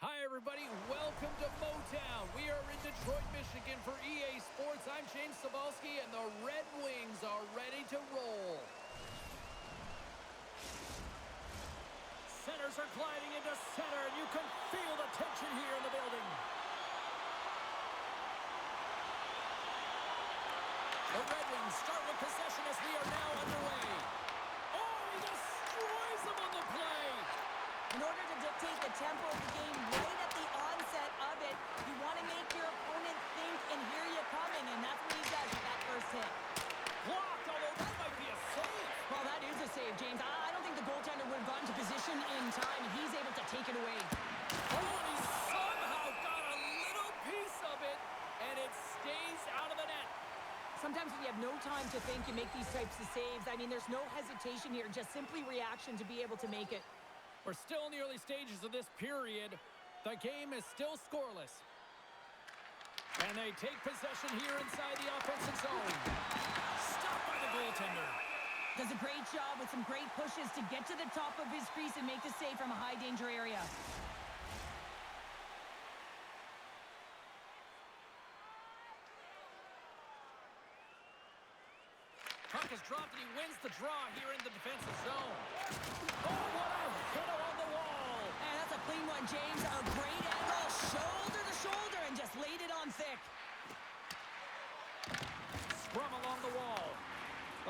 Hi, everybody. Welcome to Motown. We are in Detroit, Michigan for EA Sports. I'm James Cebulski, and the Red Wings are ready to roll. Centers are gliding into center, and you can feel the tension here in the building. The Red Wings start with possession as we are now underway. Oh, he destroys them on the play. In order to dictate the tempo of the game right at the onset of it, you want to make your opponent think and hear you coming, and that's what he does with that first hit. Blocked, although that might be a save. Well, that is a save, James. I don't think the goaltender would have gotten to position in time, and he's able to take it away. Oh, and he somehow got a little piece of it, and it stays out of the net. Sometimes when you have no time to think, you make these types of saves. I mean, there's no hesitation here, just simply reaction to be able to make it. We're still in the early stages of this period. The game is still scoreless. And they take possession here inside the offensive zone. Stopped by the goaltender. Does a great job with some great pushes to get to the top of his crease and make the save from a high-danger area. Puck is dropped, and he wins the draw here in the defensive zone. Oh, what a hit along the wall. And that's a clean one, James. A great angle, shoulder to shoulder, and just laid it on thick. Scrum along the wall.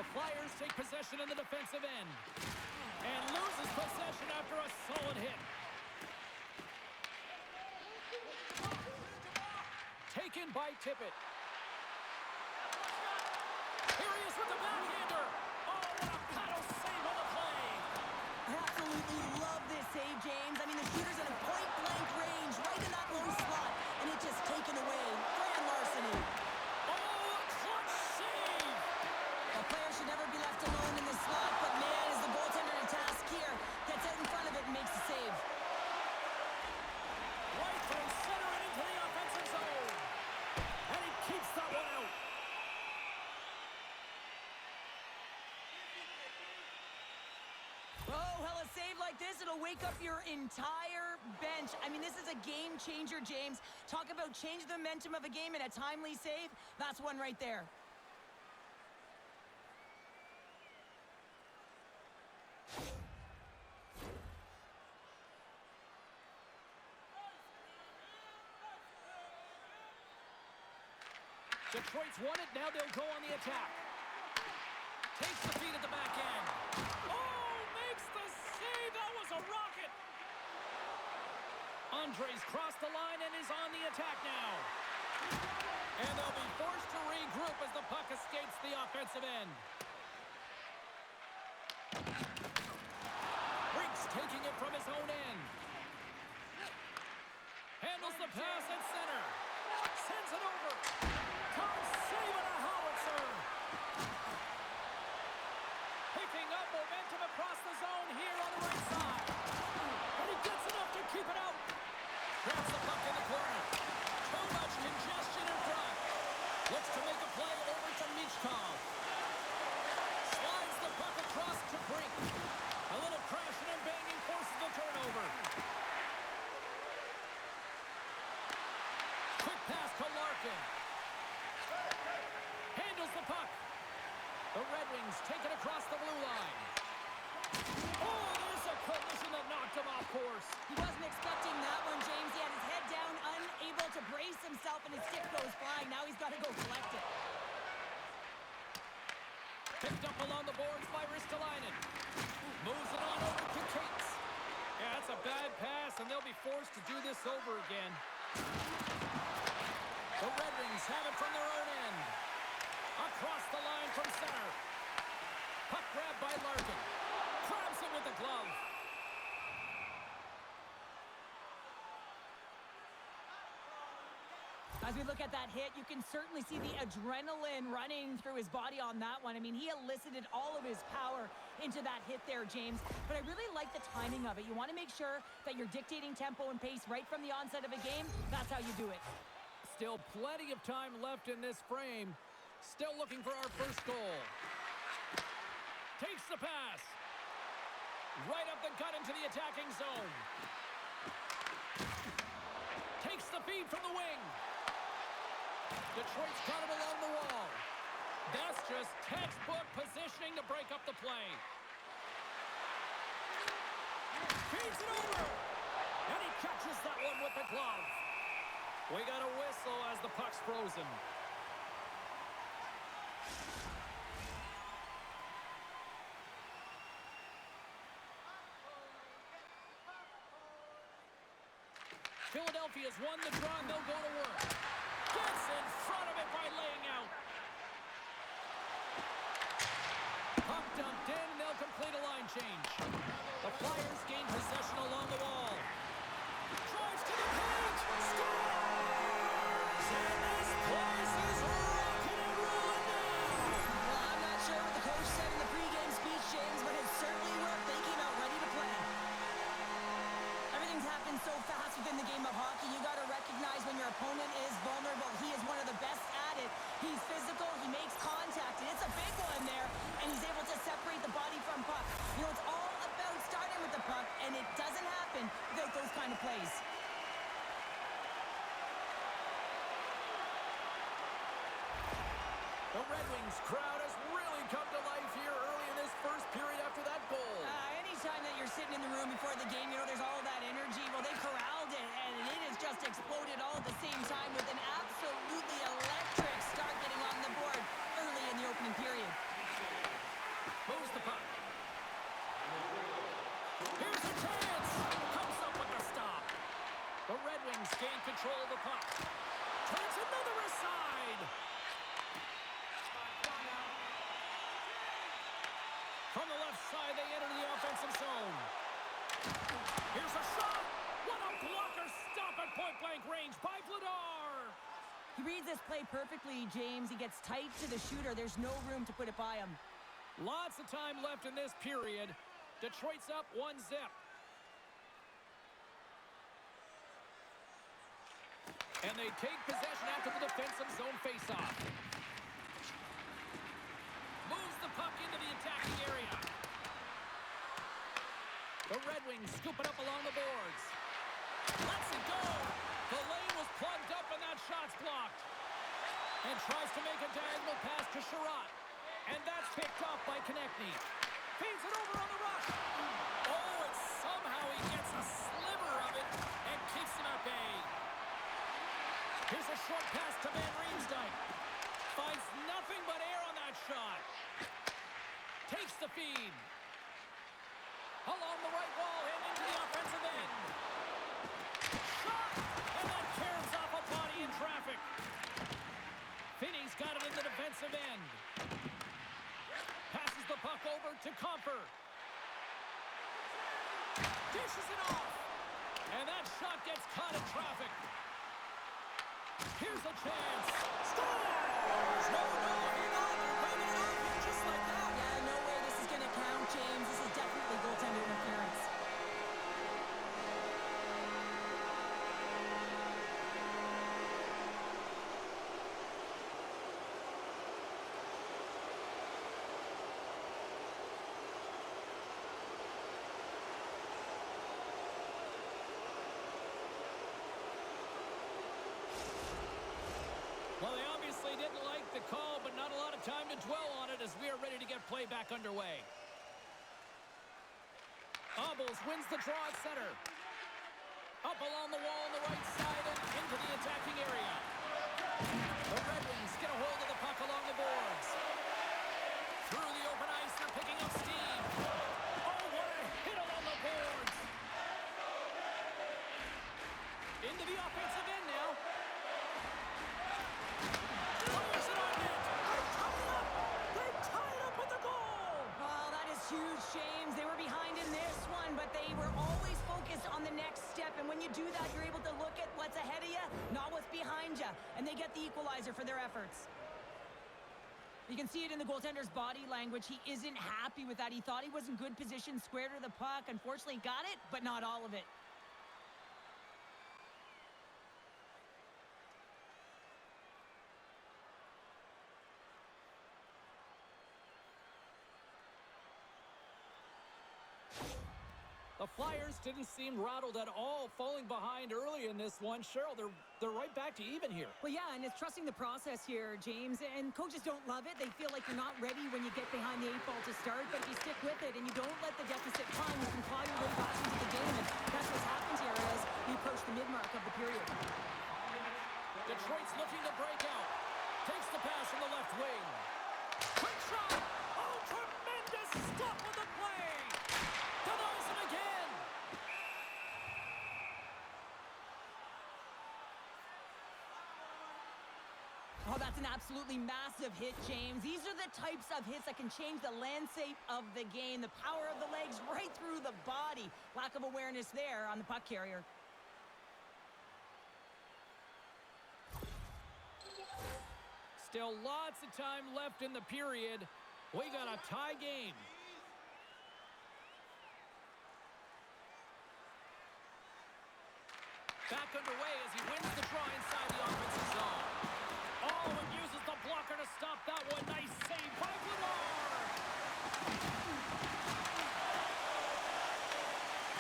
The Flyers take possession in the defensive end. And loses possession after a solid hit. Taken by Tippett. Here he is with the backhander. Oh, what a paddle save on the play. I absolutely love this save, James. I mean, the shooter's in a point-blank range, right in that low slot, and it's just taken away. Grand larceny. Oh, a clutch save. The player should never be left alone in the slot, but man, is the goaltender to task here. Gets out in front of it and makes the save. Right from center and into the offensive zone. And he keeps that one out. Oh, hell, a save like this, it'll wake up your entire bench. I mean, this is a game changer, James. Talk about change the momentum of a game and a timely save. That's one right there. Detroit's won it, now they'll go on the attack. Takes the feed at the back end. Oh, makes the save, that was a rocket. Andres crossed the line and is on the attack now. And they'll be forced to regroup as the puck escapes the offensive end. Reeks taking it from his own end. Handles the pass at center. Sends it over. Tom saving a howitzer. Picking up momentum across the zone here on the right side. And he gets enough to keep it out. Grabs the puck in the corner. Too much congestion in front. Looks to make a play over to Michkov. Slides the puck across to Brink. A little crashing and banging forces the turnover. Quick pass to Larkin. Handles the puck. The Red Wings take it across the blue line. Oh, there's a collision that knocked him off course. He wasn't expecting that one, James. He had his head down, unable to brace himself, and his stick goes flying. Now he's got to go collect it. Picked up along the boards by Ristolainen. Moves it on over to Cates. Yeah, that's a bad pass, and they'll be forced to do this over again. The Red Wings have it from their own end. Across the line from center. Puck grabbed by Larkin. Grabs it with the glove. As we look at that hit, you can certainly see the adrenaline running through his body on that one. I mean, he elicited all of his power into that hit there, James. But I really like the timing of it. You want to make sure that you're dictating tempo and pace right from the onset of a game. That's how you do it. Still plenty of time left in this frame. Still looking for our first goal. Takes the pass. Right up the gut into the attacking zone. the feed from the wing. Detroit's got it along the wall. That's just textbook positioning to break up the play. Feeds it over. And he catches that one with the glove. We got a whistle as the puck's frozen. Philadelphia's won the draw and they'll go to work. Gets in front of it by laying out. Puck dumped in and they'll complete a line change. The Flyers gain possession along the wall. Drives to the paint. Scores! And this place is rocking and rolling now. Well, I'm not sure what the coach said in the pregame speech, James, but it certainly worked. They came out ready to play. Everything's happened so fast within the game of hockey. You got to recognize when your opponent is vulnerable. He is one of the best at it. He's physical. He makes contact, and it's a big one there. And he's able to separate the body from puck. You know, it's all about starting with the puck, and it doesn't happen without those kind of plays. The Red Wings crowd has really come to life here early in this first period after that goal. Anytime that you're sitting in the room before the game, you know, there's all that energy. Well, they corralled it, and it has just exploded all at the same time with an absolutely electric start getting on the board early in the opening period. Moves the puck. Here's a chance. Comes up with the stop. The Red Wings gain control of the puck. Turns another aside. From the left side, they enter the offensive zone. Here's a shot. What a blocker. Stop at point-blank range by Vladar. He reads this play perfectly, James. He gets tight to the shooter. There's no room to put it by him. Lots of time left in this period. Detroit's up 1-0. And they take possession after the defensive zone faceoff. Moves the puck into the attacking area. The Red Wings scoop it up along the boards. Lets it go. The lane was plugged up and that shot's blocked. And tries to make a diagonal pass to Sherratt. And that's picked off by Konechny. Feeds it over on the rush. Oh, and somehow he gets a sliver of it and keeps him at bay. Here's a short pass to Van Riemsdyk. Finds nothing but air on that shot. Takes the feed. Along the right wall and into the offensive end. Shot! And that tears off a body in traffic. Finney's got it in the defensive end. Passes the puck over to Comfer. Dishes it off. And that shot gets caught in traffic. Here's a chance. Scores! No, hang on. They're bringing it off here just like that. Yeah, no way this is going to count, James. This is definitely goaltender interference. Well, they obviously didn't like the call, but not a lot of time to dwell on it as we are ready to get play back underway. Obels wins the draw at center. Up along the wall on the right side and into the attacking area. The Red Wings get a hold of the puck along the boards. Through the open ice, they're picking up steam. Oh, what a hit along the boards. Into the offensive end now. Fires it on net. They're tied up with the goal. Well, that is huge, James. They were behind in this one, but they were always focused on the next step. And when you do that, you're able to look at what's ahead of you, not what's behind you. And they get the equalizer for their efforts. You can see it in the goaltender's body language. He isn't happy with that. He thought he was in good position, square to the puck. Unfortunately, got it, but not all of it. The Flyers didn't seem rattled at all, falling behind early in this one. Cheryl, they're right back to even here. Well, yeah, and it's trusting the process here, James. And coaches don't love it. They feel like you're not ready when you get behind the 8 ball to start. But if you stick with it and you don't let the deficit climb, you can claw your way back into the game. And that's what's happened here as we approach the mid-mark of the period. Detroit's looking to break out. Takes the pass from the left wing. Quick shot! Oh, tremendous stop on the play! Denies him again! Oh, that's an absolutely massive hit, James. These are the types of hits that can change the landscape of the game. The power of the legs right through the body. Lack of awareness there on the puck carrier. Still lots of time left in the period. We got a tie game. Back underway as he wins the draw inside the offensive zone. Oh, and uses the blocker to stop that one. Nice save by Blanard.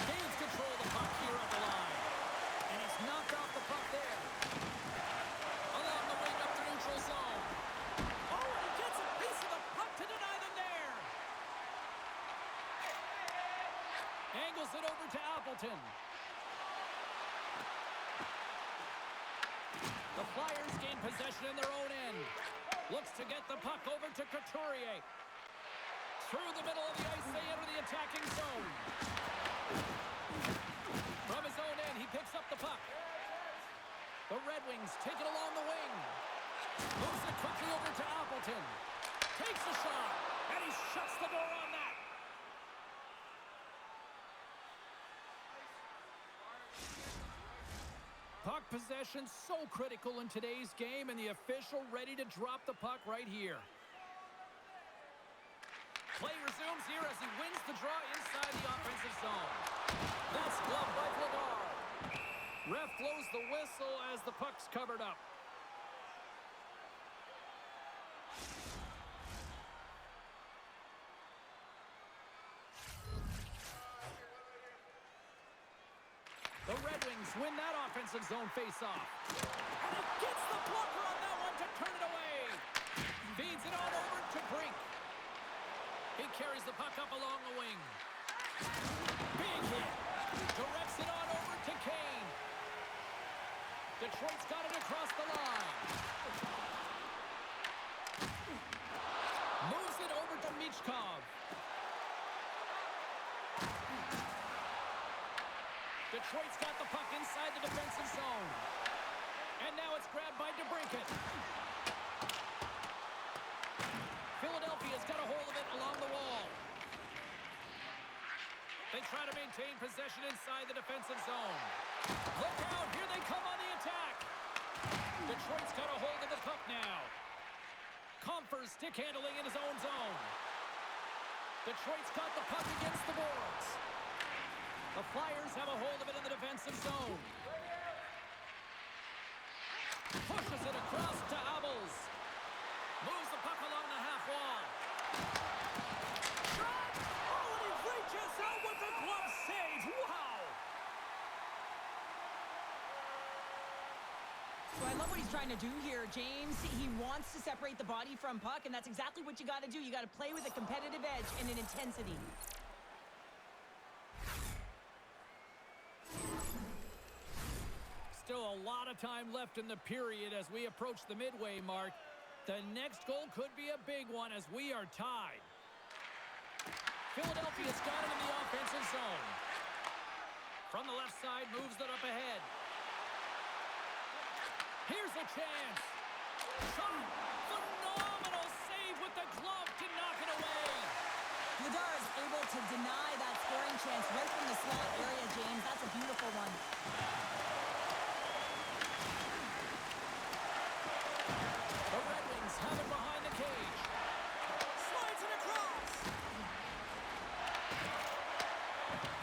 Gains control of the puck here at the line. And he's knocked off the puck there. Along the wing up to neutral zone. Oh, and he gets a piece of the puck to deny them there. Angles it over to Appleton. The Flyers gain possession in their own end. Looks to get the puck over to Couturier. Through the middle of the ice, they enter the attacking zone. From his own end, he picks up the puck. The Red Wings take it along the wing. Moves it quickly over to Appleton. Takes a shot, and he shuts the door on that. Puck possession so critical in today's game, and the official ready to drop the puck right here. Play resumes here as he wins the draw inside the offensive zone. That's gloved by Blanard. Ref blows the whistle as the puck's covered up. The Red Wings win that offensive zone face-off. And he gets the blocker on that one to turn it away. Feeds it on over to Brink. He carries the puck up along the wing. Big hit. Directs it on over to Kane. Detroit's got it across the line. Moves it over to Michkov. Detroit's got the puck inside the defensive zone. And now it's grabbed by DeBrincat. Philadelphia's got a hold of it along the wall. They try to maintain possession inside the defensive zone. Look out, here they come on the attack. Detroit's got a hold of the puck now. Compher's stick handling in his own zone. Detroit's got the puck against the boards. The Flyers have a hold of it in the defensive zone. Pushes it across to Abels. Moves the puck along the half wall. Shot! Oh, and he reaches out with the glove save. Wow! So I love what he's trying to do here, James. He wants to separate the body from puck, and that's exactly what you got to do. You got to play with a competitive edge and an intensity. Still a lot of time left in the period as we approach the midway mark. The next goal could be a big one as we are tied. Philadelphia's got it in the offensive zone. From the left side, moves it up ahead. Here's a chance. Shot! Phenomenal save with the glove to knock it away. Vladar is able to deny that scoring chance right from the slot area, James. That's a beautiful one. The Red Wings have it behind the cage. Slides it across.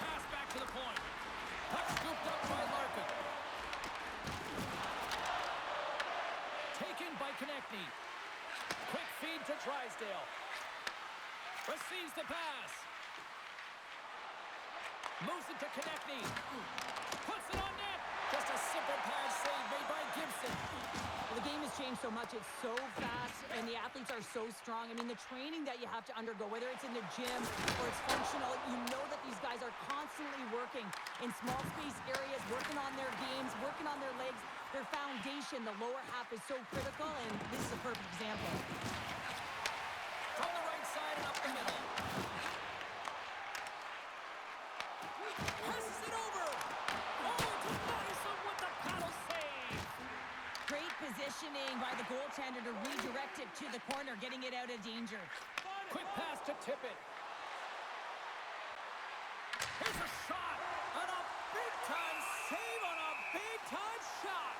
Pass back to the point. Puck scooped up by Larkin. Taken by Konechny. Quick feed to Drysdale. Receives the pass. Moves it to Konechny. Puts it on net. Just a simple pad save made by Gibson. Well, the game has changed so much. It's so fast, and the athletes are so strong. I mean, the training that you have to undergo, whether it's in the gym or it's functional, you know that these guys are constantly working in small space areas, working on their games, working on their legs. Their foundation, the lower half, is so critical, and this is a perfect example. From the right side and up the middle. Passes it over. Oh, to Madison with the paddle save. Great positioning by the goaltender to redirect it to the corner, getting it out of danger. Quick pass to Tippett. Here's a shot. And a big-time save on a big-time shot.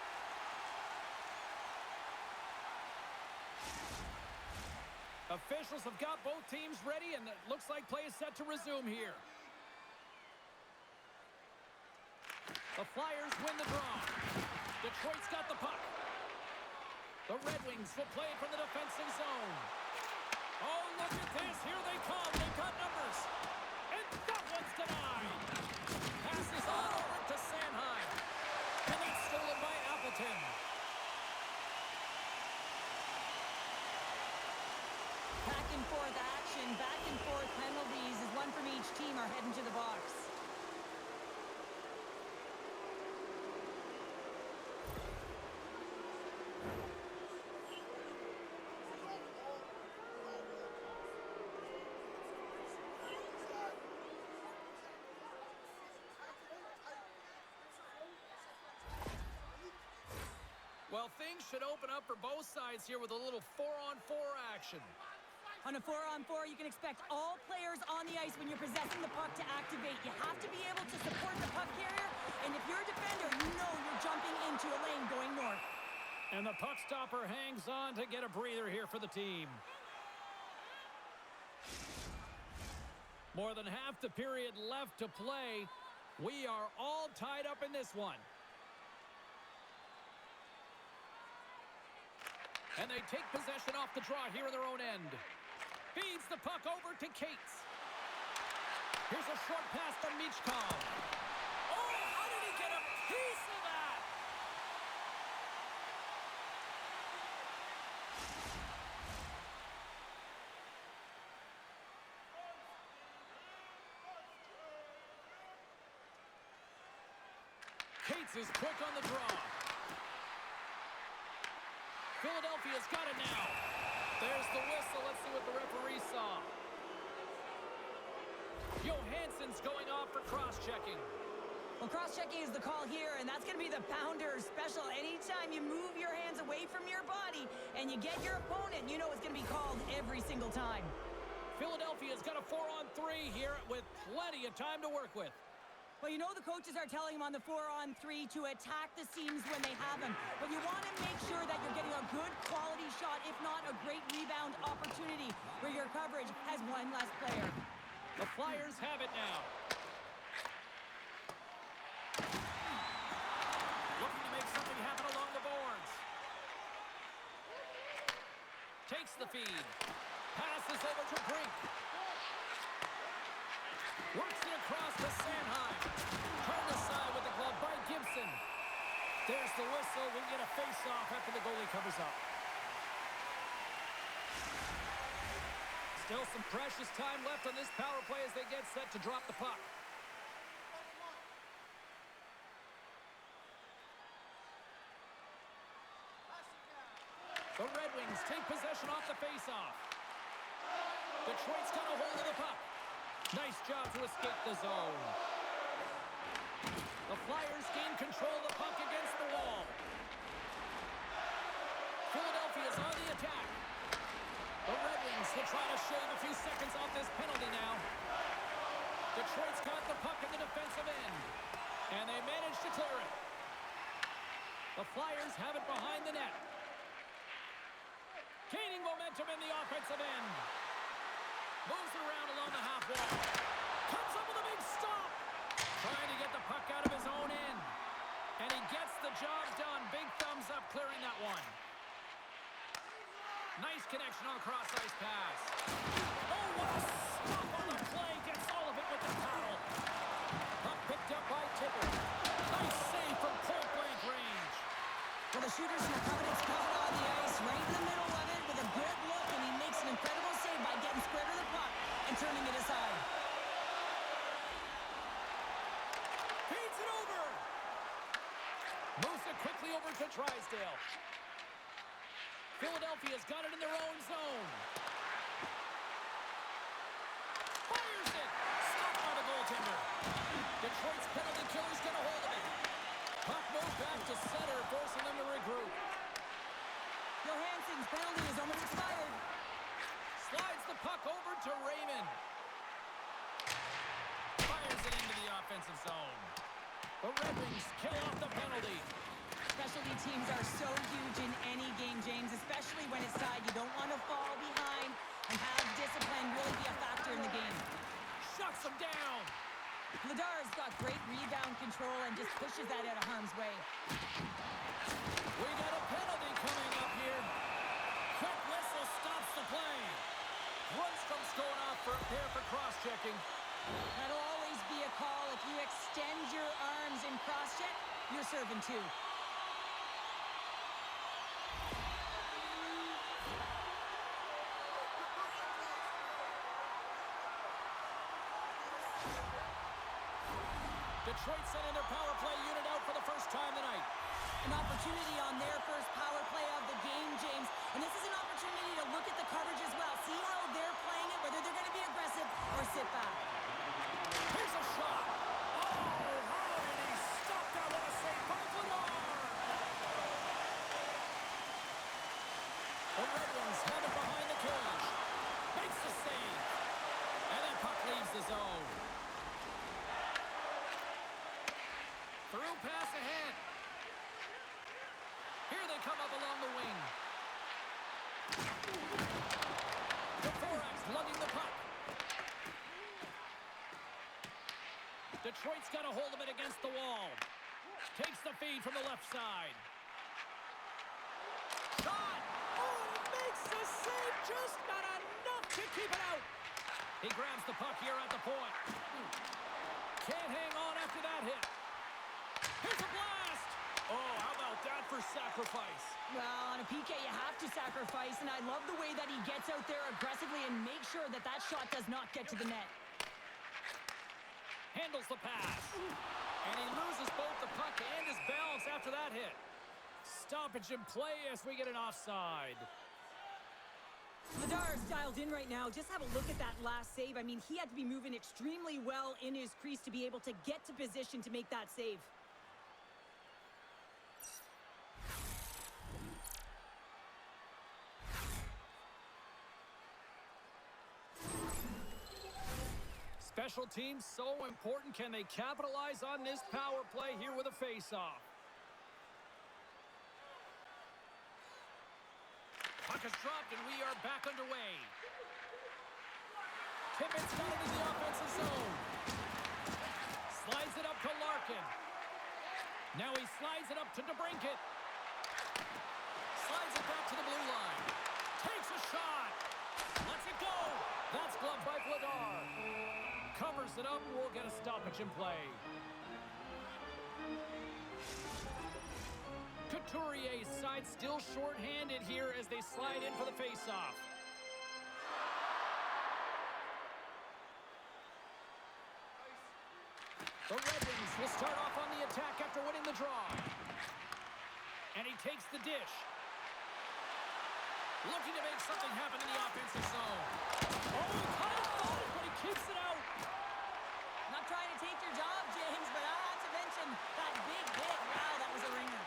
Officials have got both teams ready, and it looks like play is set to resume here. The Flyers win the draw. Detroit's got the puck. The Red Wings will play it from the defensive zone. Oh, look at this. Here they come. They've got numbers. And that one's denied. Passes on over to Sanheim. And it's stolen by Appleton. Back and forth action, back and forth penalties as one from each team are heading to the box. Well, things should open up for both sides here with a little 4-on-4 action. On a 4-on-4, you can expect all players on the ice when you're possessing the puck to activate. You have to be able to support the puck carrier, and if you're a defender, you know you're jumping into a lane going north. And the puck stopper hangs on to get a breather here for the team. More than half the period left to play. We are all tied up in this one. And they take possession off the draw here in their own end. Feeds the puck over to Cates. Here's a short pass from Michkov. Oh, how did he get a piece of that? Cates is quick on the draw. Philadelphia's got it now. There's the whistle. Let's see what the referee saw. Johansson's going off for cross-checking. Well, cross-checking is the call here, and that's going to be the pounder special. Anytime you move your hands away from your body and you get your opponent, you know it's going to be called every single time. Philadelphia's got a 4-on-3 here with plenty of time to work with. Well, you know the coaches are telling them on the 4-on-3 to attack the seams when they have them. But you want to make sure that you're getting a good quality shot, if not a great rebound opportunity, where your coverage has one less player. The Flyers have it now. Looking to make something happen along the boards. Takes the feed. Passes over to Brink. Works it across to Sanheim. Turned aside with the glove by Gibson. There's the whistle. We get a face-off after the goalie covers up. Still some precious time left on this power play as they get set to drop the puck. The Red Wings take possession off the face-off. Detroit's got a hold of the puck. Nice job to escape the zone. The Flyers gain control of the puck against the wall. Philadelphia's on the attack. The Red Wings will try to shave a few seconds off this penalty now. Detroit's got the puck in the defensive end. And they manage to clear it. The Flyers have it behind the net. Gaining momentum in the offensive end. Moves around along the half wall. Comes up with a big stop. Trying to get the puck out of his own end. And he gets the job done. Big thumbs up clearing that one. Nice connection on a cross-ice pass. Oh, what a stop on the play. Gets all of it with the paddle. quickly over to Drysdale. Philadelphia's got it in their own zone. Fires it. Stopped by the goaltender. Detroit's penalty killer's got a hold of it. Puck moved back to center, forcing them to regroup. Johansson's penalty is almost expired. Slides the puck over to Raymond. Fires it into the offensive zone. The Red Wings kill off the penalty. Specialty teams are so huge in any game, James, especially when it's tied. You don't want to fall behind and have discipline really be a factor in the game. Shuts them down. Vladar's got great rebound control and just pushes that out of harm's way. We got a penalty coming up here. Quick whistle stops the play. Rundstrom's going off for a pair for cross-checking. That'll always be a call. If you extend your arms in cross-check, you're serving two. Detroit sending their power play unit out for the first time tonight. An opportunity on their first power play of the game, James. And this is an opportunity to look at the coverage as well. See how they're playing it, whether they're going to be aggressive or sit back. Here's a shot. Oh, hard, and he stopped that with a save by Vladar. The Red Wings have it behind the cage. Makes the save. And that puck leaves the zone. Through pass ahead. Here they come up along the wing. The Forax lugging the puck. Detroit's got a hold of it against the wall. Takes the feed from the left side. Shot! Oh, makes the save. Just not enough to keep it out. He grabs the puck here at the point. Can't hang on after that hit. Here's a blast! Oh, how about that for sacrifice? Well, on a PK, you have to sacrifice, and I love the way that he gets out there aggressively and makes sure that that shot does not get to the net. Handles the pass. And he loses both the puck and his balance after that hit. Stoppage in play as we get an offside. Vladar's dialed in right now. Just have a look at that last save. I mean, he had to be moving extremely well in his crease to be able to get to position to make that save. Special teams so important. Can they capitalize on this power play here with a face-off? Puck is dropped and we are back underway. Tippett's got it in the offensive zone. Slides it up to Larkin. Now he slides it up to DeBrincat. Slides it back to the blue line. Takes a shot. Lets it go. That's gloved by Vladar. Covers it up. We'll get a stoppage in play. Couturier's side still short-handed here as they slide in for the face-off. The Red Wings will start off on the attack after winning the draw. And he takes the dish. Looking to make something happen in the offensive zone. Oh, he caught it, but he keeps it out. Not trying to take your job, James, but I have to mention that big hit. Wow, that was a ringer.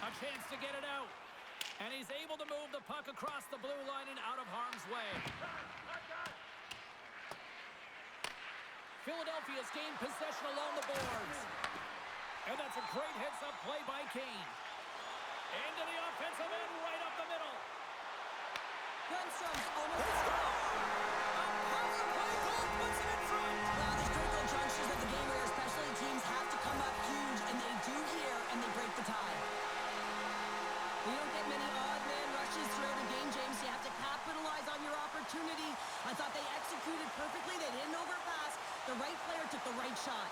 A chance to get it out. And he's able to move the puck across the blue line and out of harm's way. Philadelphia's gained possession along the boards. And that's a great heads-up play by Kane. Into the offensive end, right up the middle. Lundstrom's almost A power play goal puts him in front. Wow, there's critical junctures of the game where especially teams have to come up huge, and they do here, and they break the tie. You don't get many odd man rushes throughout a game, James. You have to capitalize on your opportunity. I thought they executed perfectly. They didn't overpass. The right player took the right shot.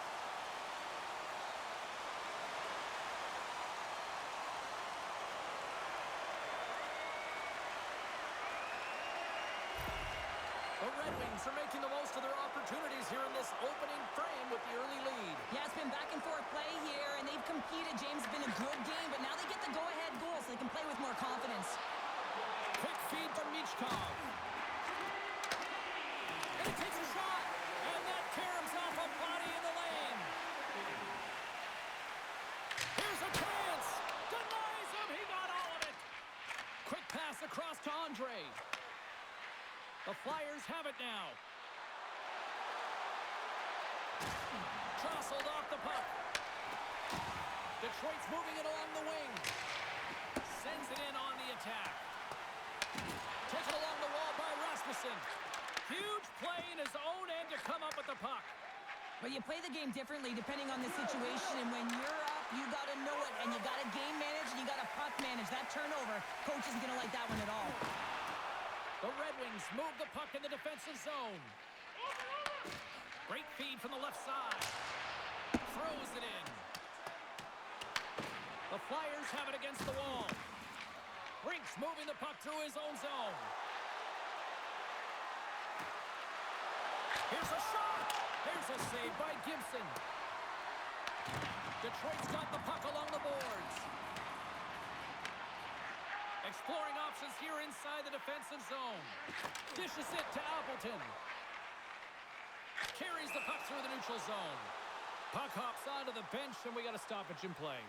The Red Wings are making the most of their opportunities here in this opening frame with the early lead. Yeah, it's been back and forth play here, and they've competed it, James. It's been a good game, but now they get the go-ahead goal so they can play with more confidence. Quick feed from Michkov. And he takes a shot. And that caroms off a body in the lane. Here's a chance. Denies him. He got all of it. Quick pass across to Andre. The Flyers have it now. Jostled off the puck. Detroit's moving it along the wing. Sends it in on the attack. Taken along the wall by Rasmussen. Huge play in his own end to come up with the puck. But you play the game differently depending on the situation, and when you're up, you got to know it, and you got to game manage, and you got to puck manage. That turnover, coach isn't going to like that one at all. The Red Wings move the puck in the defensive zone. Great feed from the left side. Throws it in. The Flyers have it against the wall. Rinks moving the puck through his own zone. Here's a shot. Here's a save by Gibson. Detroit's got the puck along the boards. Exploring options here inside the defensive zone. Dishes it to Appleton. Carries the puck through the neutral zone. Puck hops onto the bench, and we got a stoppage in play.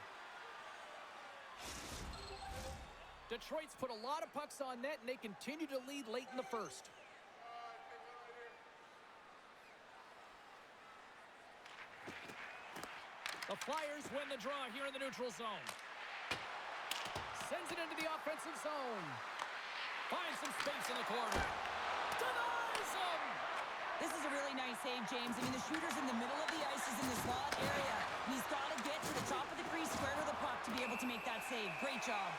Detroit's put a lot of pucks on net, and they continue to lead late in the first. The Flyers win the draw here in the neutral zone. Sends it into the offensive zone. Finds some space in the corner. Denies him! This is a really nice save, James. I mean, the shooter's in the middle of the ice. He's in the slot area. And he's got to get to the top of the crease, square to the puck, to be able to make that save. Great job.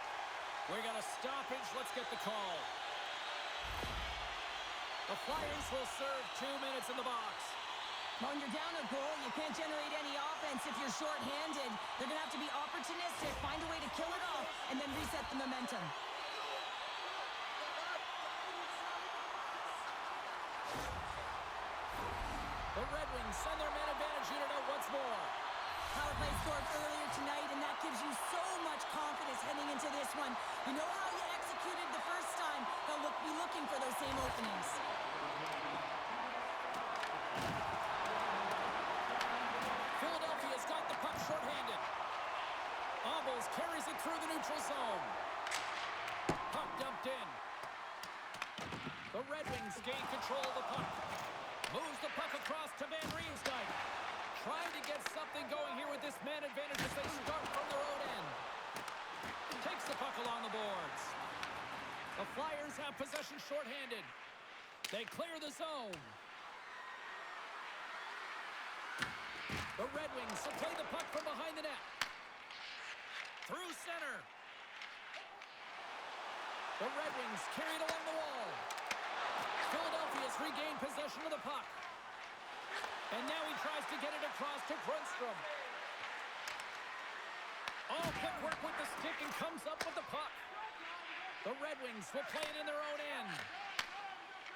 We got a stoppage. Let's get the call. The Flyers will serve 2 minutes in the box. When you're down a goal, you can't generate any offense if you're shorthanded. They're going to have to be opportunistic, find a way to kill it off, and then reset the momentum. The Red Wings send their man advantage unit out once more. Power play scored earlier tonight, and that gives you so much confidence heading into this one. You know how you executed the first time. They'll be looking for those same openings. Philadelphia's got the puck shorthanded. Obels carries it through the neutral zone. Puck dumped in. The Red Wings gain control of the puck. Moves the puck across to Van Riemsdyk. Trying to get something going here with this man advantage as they start from their own end. Takes the puck along the boards. The Flyers have possession shorthanded. They clear the zone. The Red Wings will play the puck from behind the net. Through center. The Red Wings carry it along the wall. Philadelphia's regained possession of the puck. And now he tries to get it across to Grundstrom. Oh, quick work with the stick and comes up with the puck. The Red Wings will play it in their own end.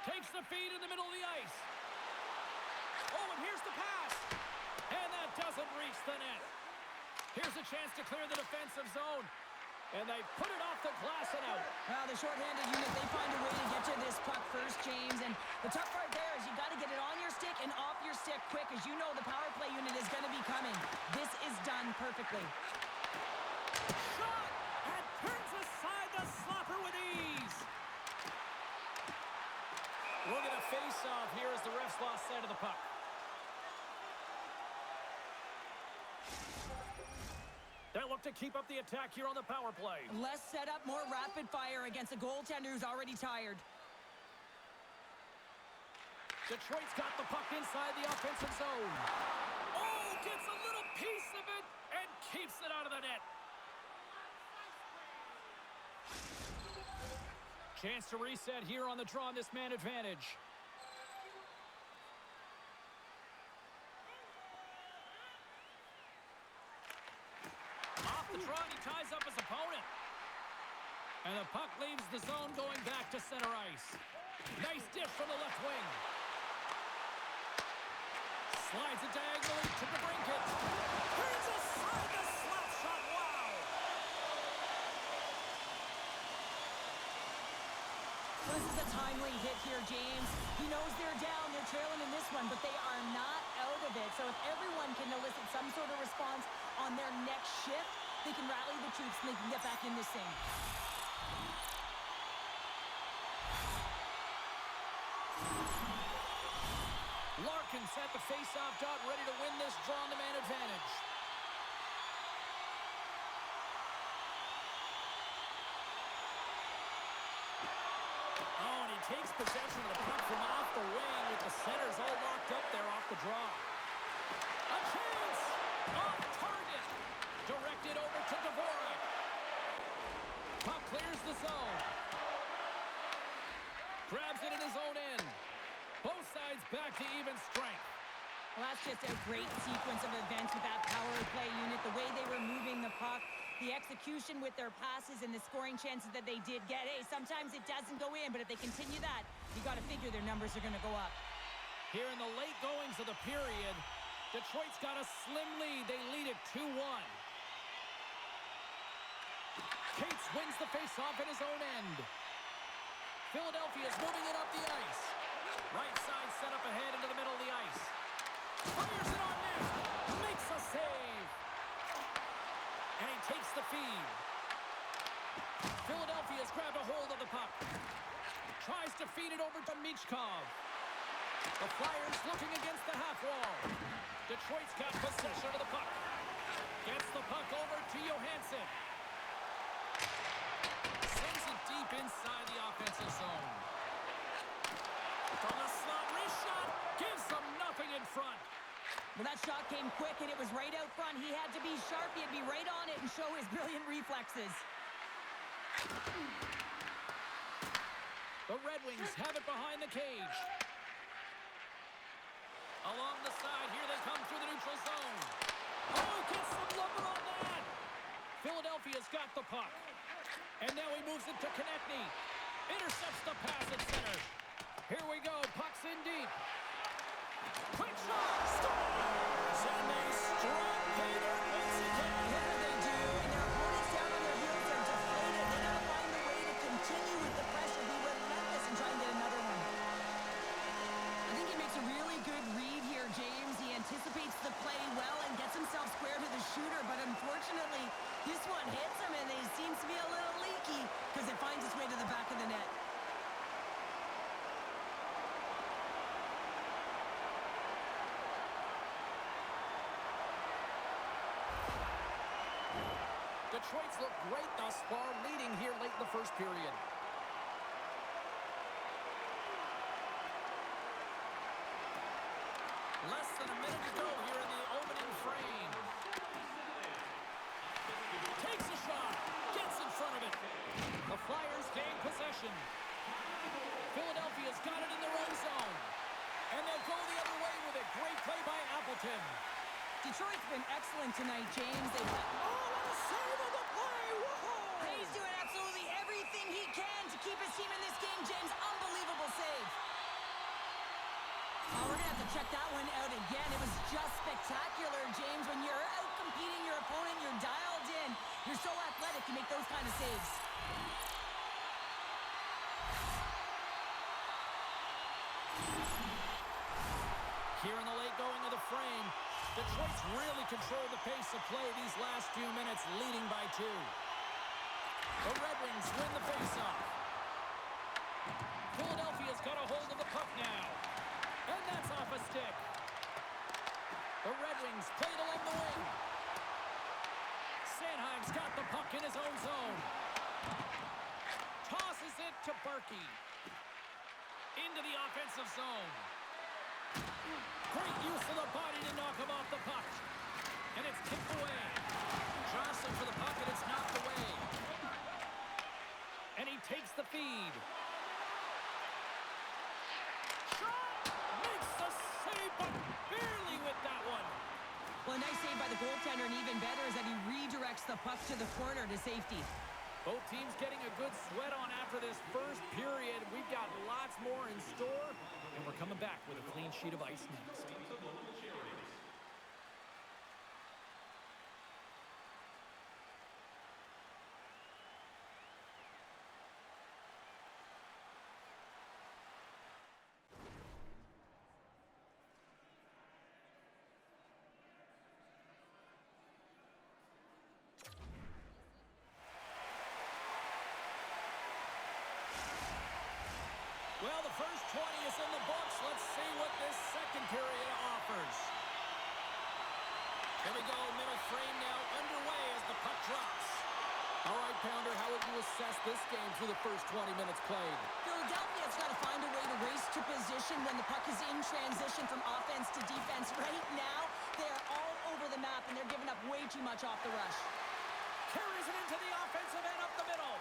Takes the feed in the middle of the ice. Oh, and here's the pass. And that doesn't reach the net. Here's a chance to clear the defensive zone. And they put it off the glass and out. Well, the shorthanded unit, they find a way to get to this puck first, James. And the tough part there is you got to get it on your stick and off your stick quick. As you know, the power play unit is going to be coming. This is done perfectly. Shot! And turns aside the slapper with ease. We'll get a face-off here as the refs lost sight of the puck. They'll look to keep up the attack here on the power play. Less setup, more rapid fire against a goaltender who's already tired. Detroit's got the puck inside the offensive zone. Oh, gets a little piece of it and keeps it out of the net. Chance to reset here on the draw on this man advantage. Off the draw, he ties up his opponent. And the puck leaves the zone going back to center ice. Nice dish from the left wing. Slides it diagonally to DeBrincat. Turns aside the slap shot hit here, James. He knows they're down. They're trailing in this one, but they are not out of it. So if everyone can elicit some sort of response on their next shift, they can rally the troops and they can get back in this thing. Larkin's at the face-off dot, ready to win this draw on the man advantage. Oh, and he takes possession of the puck from off the wing with the centers all locked up there off the draw. A chance! Off target! Directed over to Dvorak. Puck clears the zone. Grabs it in his own end. Both sides back to even strength. Well, that's just a great sequence of events with that power play unit. The way they were moving the puck, the execution with their passes, and the scoring chances that they did get. Hey, sometimes it doesn't go in, but if they continue that, you got to figure their numbers are going to go up. Here in the late goings of the period, Detroit's got a slim lead. They lead it 2-1. Cates wins the faceoff in his own end. Philadelphia's moving it up the ice. Right side set up ahead into the middle of the ice. Fires it on net. Makes a save. And he takes the feed. Philadelphia's grabbed a hold of the puck. Tries to feed it over to Michkov. The Flyers looking against the half wall. Detroit's got possession of the puck. Gets the puck over to Johansson. Sends it deep inside the offensive zone. From the slot, wrist shot, gives them nothing in front. Well, that shot came quick, and it was right out front. He had to be sharp. He had to be right on it and show his brilliant reflexes. The Red Wings have it behind the cage. Along the side, here they come through the neutral zone. Oh, gets some lumber on that. Philadelphia's got the puck. And now he moves it to Konechny. Intercepts the pass at center. Here we go, puck's in deep. Quick shot, scores! And they strike pay dirt once again. What do they do? And their opponents down on their heels are deflated. They got to find a way to continue with the pressure, be relentless, and try and get another one. I think he makes a really good read here, James. He anticipates the play well and gets himself square to the shooter, but unfortunately, this one hits him, and he seems to be a little leaky because it finds its way to the back of the net. Detroit's looked great thus far, leading here late in the first period. Less than a minute to go here in the opening frame. Takes a shot, gets in front of it. The Flyers gain possession. Philadelphia's got it in their own zone. And they'll go the other way with it. Great play by Appleton. Detroit's been excellent tonight, James. They've got... Oh, what a save of the play! Whoa! He's doing absolutely everything he can to keep his team in this game, James. Unbelievable save. Oh, we're going to have to check that one out again. It was just spectacular, James. When you're out competing your opponent, you're dialed in. You're so athletic, you make those kind of saves. Here in the late going of the frame, Detroit's really controlled the pace of play these last few minutes, leading by 2. The Red Wings win the faceoff. Philadelphia's got a hold of the puck now. And that's off a stick. The Red Wings played along the wing. Sanheim's got the puck in his own zone. Tosses it to Berkey. Into the offensive zone. Great use of the body to knock him off the puck. And it's kicked away. Jostling for the puck, and it's knocked away. And he takes the feed. Shot! Makes the save, but barely with that one. Well, a nice save by the goaltender, and even better is that he redirects the puck to the corner to safety. Both teams getting a good sweat on after this first period. We've got lots more in store, and we're coming back with a clean sheet of ice next. the first 20 is in the books. Let's see what this second period offers. Here we go, middle frame now underway as the puck drops. All right, Pounder, how would you assess this game through the first 20 minutes played? Philadelphia's got to find a way to race to position when the puck is in transition from offense to defense. Right now, they are all over the map, and they're giving up way too much off the rush. Carries it into the offensive end up the middle.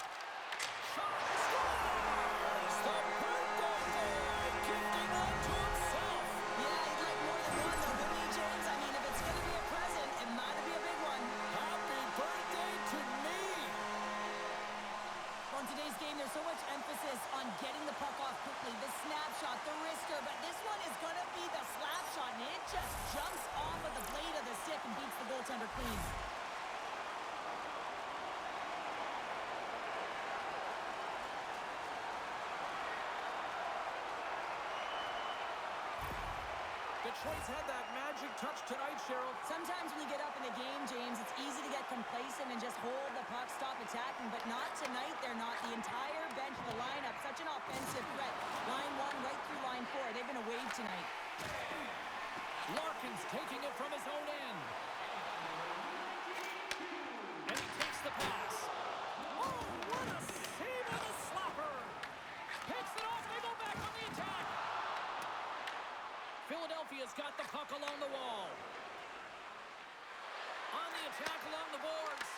Shot, scores! The birthday boy gifting one to himself. Yeah, he'd like more than one, though, wouldn't he, James? I mean, if it's going to be a present, it might be a big one. Happy birthday to me! Well, in today's game, there's so much emphasis on getting the puck off quickly, the snapshot, the wrister, but this one is going to be the slap shot, and it just jumps off of the blade of the stick and beats the goaltender clean. Detroit's had that magic touch tonight, Cheryl. Sometimes when you get up in the game, James, it's easy to get complacent and just hold the puck, stop attacking, but not tonight. They're not. The entire bench, the lineup, such an offensive threat. Line 1 right through line 4. They've been a wave tonight. Larkin's taking it from his own end. And he takes the pass. Oh, what a save on the slapper. Picks it off. They go back on the attack. Philadelphia's got the puck along the wall. On the attack along the boards.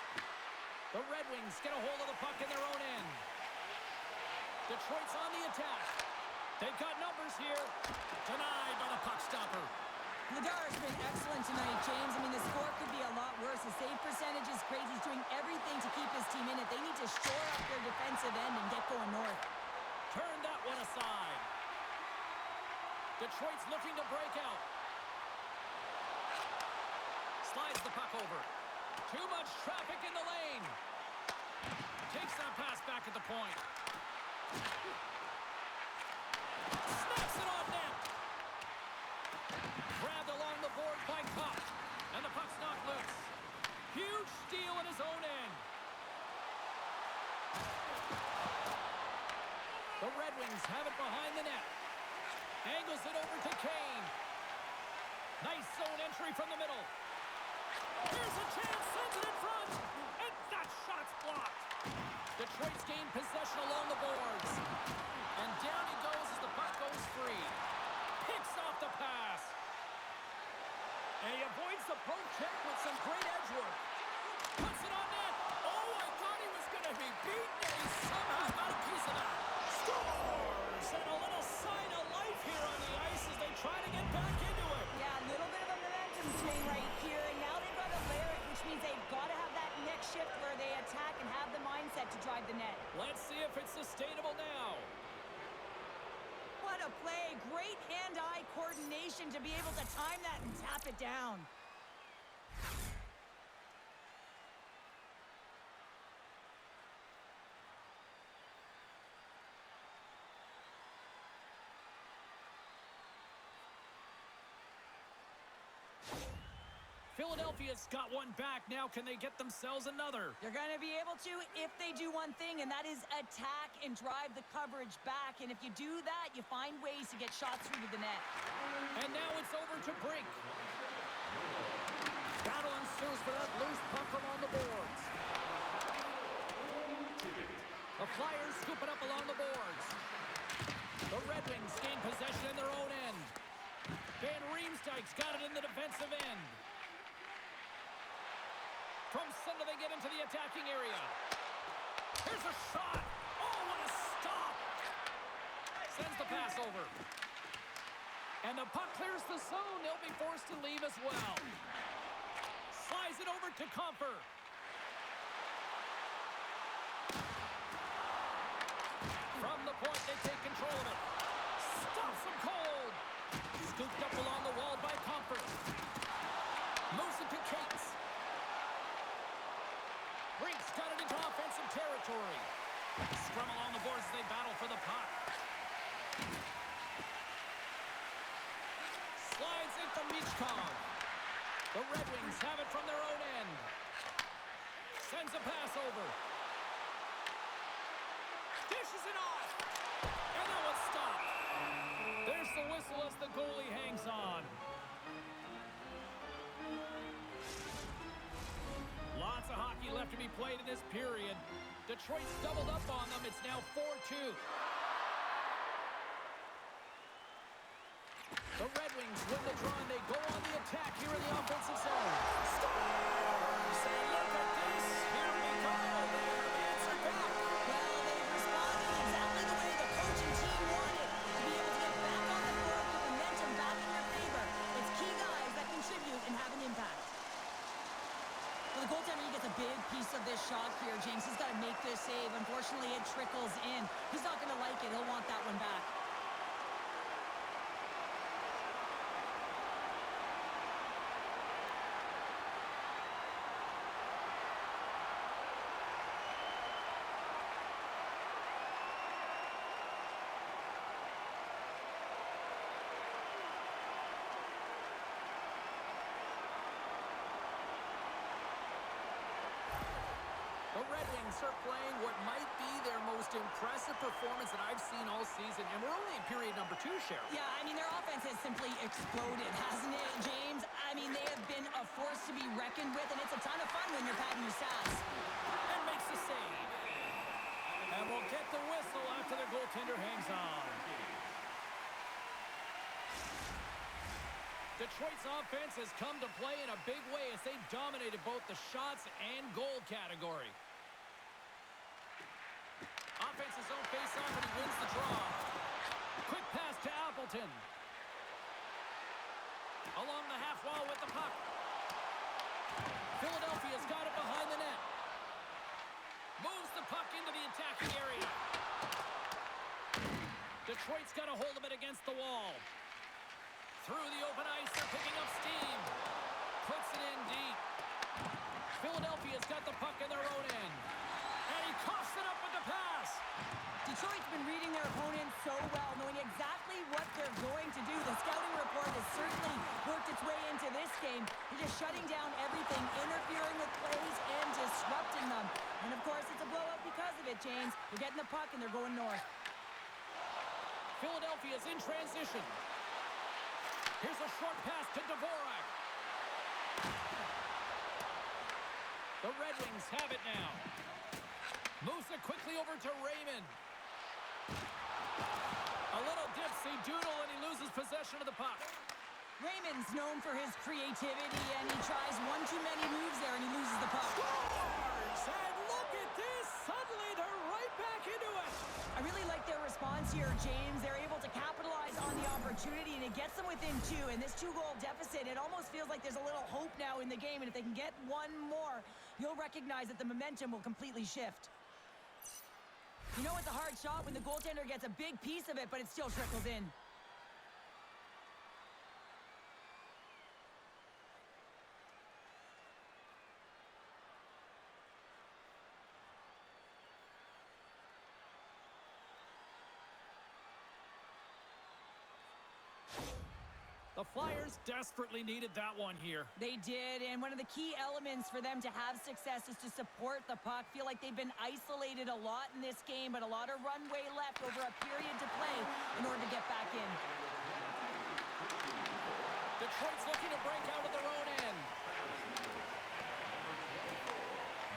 The Red Wings get a hold of the puck in their own end. Detroit's on the attack. They've got numbers here. Denied by the puck stopper. Lagar's been excellent tonight, James. I mean, the score could be a lot worse. The save percentage is great. He's doing everything to keep his team in it. They need to shore up their defensive end and get going north. Turn that one aside. Detroit's looking to break out. Slides the puck over. Too much traffic in the lane. Takes that pass back at the point. Snaps it on net. Grabbed along the board by Kopp. And the puck's knocked loose. Huge steal in his own end. The Red Wings have it behind the net. Angles it over to Kane. Nice zone entry from the middle. Here's a chance, sends it in front. And that shot's blocked. Detroit's gained possession along the boards. And down he goes as the puck goes free. Picks off the pass. And he avoids the poke check with some great edge work. Puts it on net. Oh, I thought he was going to be beaten, and he somehow got a piece of that. Scores! And a little sign of life here on the ice as they try to get back into it. Yeah, a little bit of a momentum swing right here, and now they've got to layer it, which means they've got to have that next shift where they attack and have the mindset to drive the net. Let's see if it's sustainable now. What a play. Great hand-eye coordination to be able to time that and tap it down. Philadelphia's got one back. Now can they get themselves another? They're going to be able to if they do one thing, and that is attack and drive the coverage back. And if you do that, you find ways to get shots through to the net. And now it's over to Brink. Battle ensues for that loose puck along the boards. The Flyers scoop it up along the boards. The Red Wings gain possession in their own end. Van Riemsdyk's got it in the defensive end. From center, they get into the attacking area. Here's a shot. Oh, what a stop. Sends the pass over. And the puck clears the zone. They'll be forced to leave as well. Slides it over to Comfer. From the point, they take control of it. Stops them cold. Scooped up along the wall by Comfer. Moves it to Cates. Brink's got it into offensive territory. Scrum along the boards as they battle for the puck. Slides it from Michkov. The Red Wings have it from their own end. Sends a pass over. Dishes it off. And that was stopped. blows the whistle as the goalie hangs on. Lots of hockey left to be played in this period. Detroit's doubled up on them. It's now 4-2. The Red Wings win the draw, and they go on the attack here in the offensive zone. Scores! And look at this. Here we go. They have answered back. Well, they've responded exactly the way the coaching team wanted. To be able to get back on the board with momentum back in your favor. It's key guys that contribute and have an impact. Well, the goaltender, he gets a big piece of this shot here, James. He's got to make this save. Unfortunately, it trickles in. He's not going to like it. He'll want that one back. The Red Wings are playing what might be their most impressive performance that I've seen all season, and we're only in period number 2, Cheryl. Yeah, I mean, their offense has simply exploded, hasn't it, James? I mean, they have been a force to be reckoned with, and it's a ton of fun when you're padding your stats. And makes the save. And we'll get the whistle after the goaltender hangs on. Detroit's offense has come to play in a big way as they dominated both the shots and goal category. Offense's own face-off, and he wins the draw. Quick pass to Appleton. Along the half wall with the puck. Philadelphia's got it behind the net. Moves the puck into the attacking area. Detroit's got a hold of it against the wall. Through the open ice, they're picking up steam. Puts it in deep. Philadelphia's got the puck in their own end. And he coughs it up with the pass. Detroit's been reading their opponents so well, knowing exactly what they're going to do. The scouting report has certainly worked its way into this game. They're just shutting down everything, interfering with plays, and disrupting them. And, of course, it's a blowout because of it, James. They're getting the puck, and they're going north. Philadelphia's in transition. Here's a short pass to Dvorak. The Red Wings have it now. Moves it quickly over to Raymond. A little dipsy-doodle, and he loses possession of the puck. Raymond's known for his creativity, and he tries one too many moves there, and he loses the puck. Scores! And look at this! Suddenly, they're right back into it! I really like their response here, James. They're able to capitalize on the opportunity, and it gets them within 2. And this 2-goal deficit, it almost feels like there's a little hope now in the game. And if they can get one more, you'll recognize that the momentum will completely shift. You know it's a hard shot when the goaltender gets a big piece of it, but it still trickles in. The Flyers desperately needed that one here. They did, and one of the key elements for them to have success is to support the puck. Feel like they've been isolated a lot in this game, but a lot of runway left over a period to play in order to get back in. Detroit's looking to break out of their own end.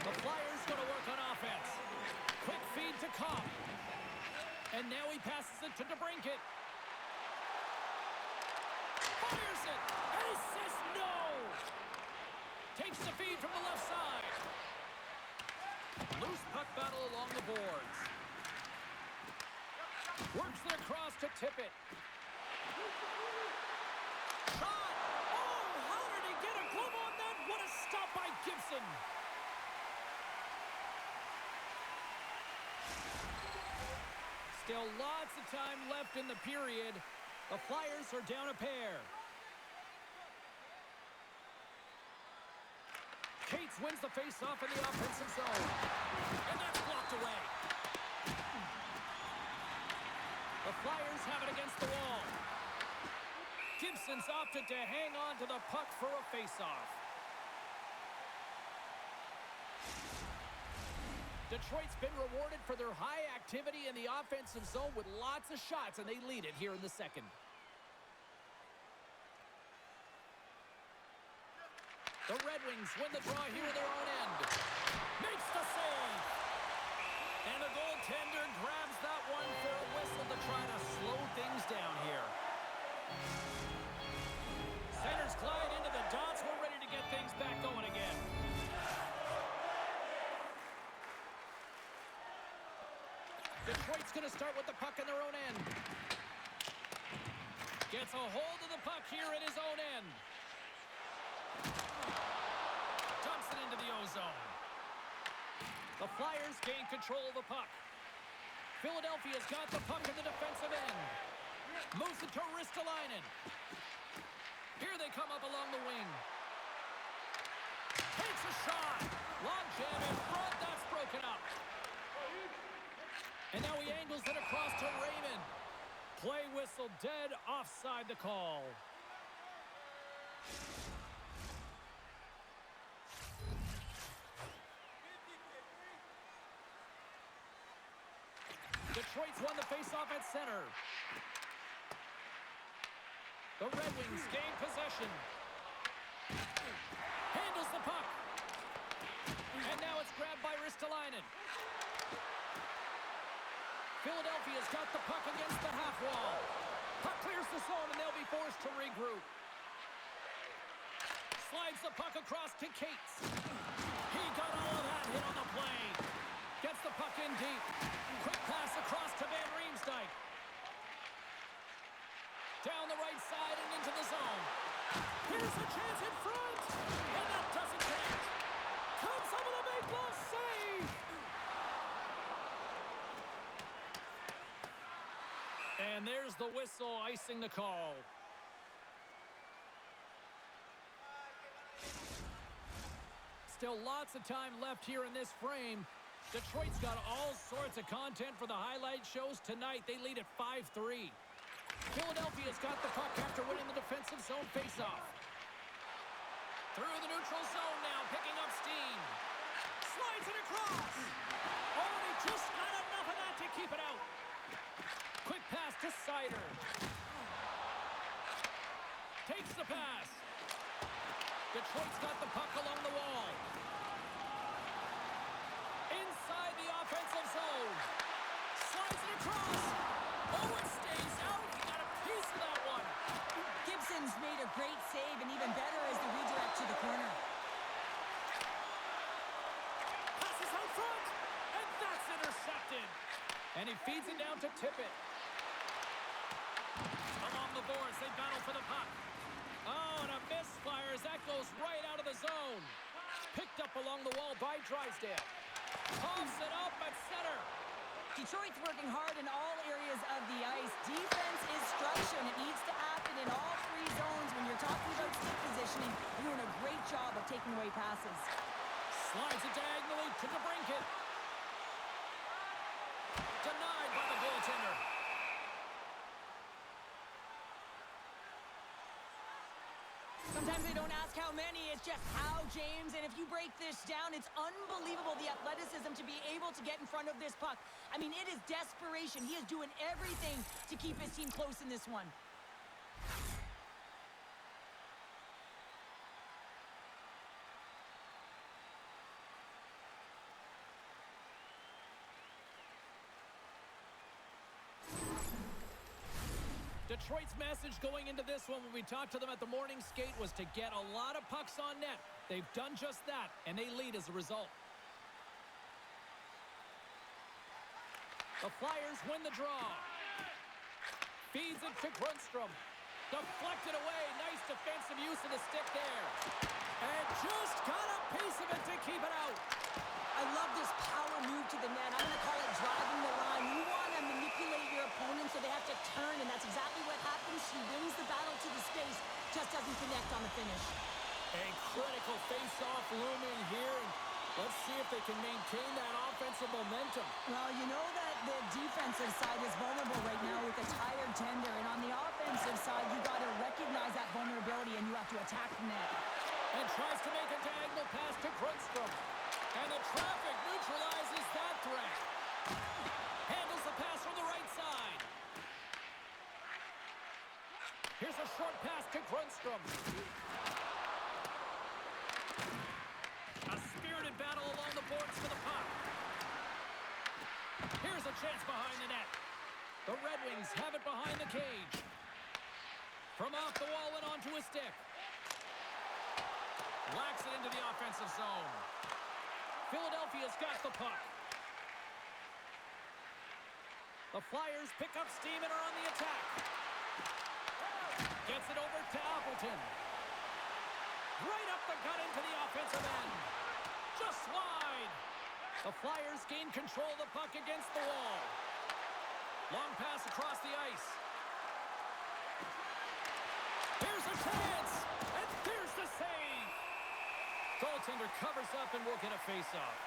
The Flyers going to work on offense. Quick feed to Kopp. And now he passes it to DeBrincat. Fires it, and he says no! Takes the feed from the left side. Loose puck battle along the boards. Works it across to tip it. Shot! Oh, how did he get a glove on that? What a stop by Gibson! Still lots of time left in the period. The Flyers are down a pair. Cates wins the face-off in the offensive zone. And that's blocked away. The Flyers have it against the wall. Gibson's opted to hang on to the puck for a face-off. Detroit's been rewarded for their high activity in the offensive zone with lots of shots, and they lead it here in the second. The Red Wings win the draw here in their own end. Makes the save. And the goaltender grabs that one for a whistle to try to slow things down here. Centers glide into the dots. We're ready to get things back going again. Detroit's going to start with the puck in their own end. Gets a hold of the puck here in his own end. Dumps it into the O-zone. The Flyers gain control of the puck. Philadelphia's got the puck in the defensive end. Moves it to Ristolainen. Here they come up along the wing. Takes a shot. Long jam in front. That's broken up. And now he angles it across to Raymond. Play whistle dead. Offside the call. Detroit's won the faceoff at center. The Red Wings gain possession. Handles the puck. And now it's grabbed by Ristolainen. Philadelphia's got the puck against the half wall. Puck clears the zone and they'll be forced to regroup. Slides the puck across to Cates. He got all of that hit on the play. Gets the puck in deep. Quick pass across to Van Riemsdyk. Down the right side and into the zone. Here's a chance in front. And that doesn't connect. Comes up with a big glove save. And there's the whistle icing the call. Still lots of time left here in this frame. Detroit's got all sorts of content for the highlight shows tonight. They lead at 5-3. Philadelphia's got the puck after winning the defensive zone faceoff. Through the neutral zone now, picking up steam. Slides it across. Oh, he just got enough of that to keep it out. Quick pass to Seider. Takes the pass. Detroit's got the puck along the wall. Inside the offensive zone. Slides it across. Oh, it stays out. He got a piece of that one. Gibson's made a great save, and even better as the redirect to the corner. Passes out front, and that's intercepted. And he feeds it down to Tippett. Along the boards, they battle for the puck. Oh, and a misfire as that goes right out of the zone. Picked up along the wall by Drysdale. Toss it up at center. Detroit's working hard in all areas of the ice. Defense is structure, and it needs to happen in all three zones. When you're talking about stick positioning, you're doing a great job of taking away passes. Slides it diagonally to DeBrincat. Denied by the goaltender. Sometimes they don't ask how many, it's just how, James. And if you break this down, it's unbelievable the athleticism to be able to get in front of this puck. I mean, it is desperation. He is doing everything to keep his team close in this one. Detroit's message going into this one when we talked to them at the morning skate was to get a lot of pucks on net. They've done just that, and they lead as a result. The Flyers win the draw. Feeds it to Grundstrom. Deflected away. Nice defensive use of the stick there. And just got a piece of it to keep it out. I love this power move to the net. I'm going to call it driving the line. You want to manipulate your opponent so they have to turn, and that's exactly what happens. She wins the battle to the space, just doesn't connect on the finish. A critical face-off looming here. Let's see if they can maintain that offensive momentum. Well, you know that the defensive side is vulnerable right now with a tired tender, and on the offensive side, you got to recognize that vulnerability, and you have to attack the net. And tries to make a diagonal pass to Grundstrom. And the traffic neutralizes that threat. Handles the pass from the right side. Here's a short pass to Grundstrom. chance behind the net. The Red Wings have it behind the cage. From off the wall and onto a stick. Whacks it into the offensive zone. Philadelphia's got the puck. The Flyers pick up steam and are on the attack. Gets it over to Appleton. Right up the gut into the offensive end. Just wide. The Flyers gain control of the puck against the wall. Long pass across the ice. Here's a chance. And there's the save. Goaltender covers up and will get a face-off.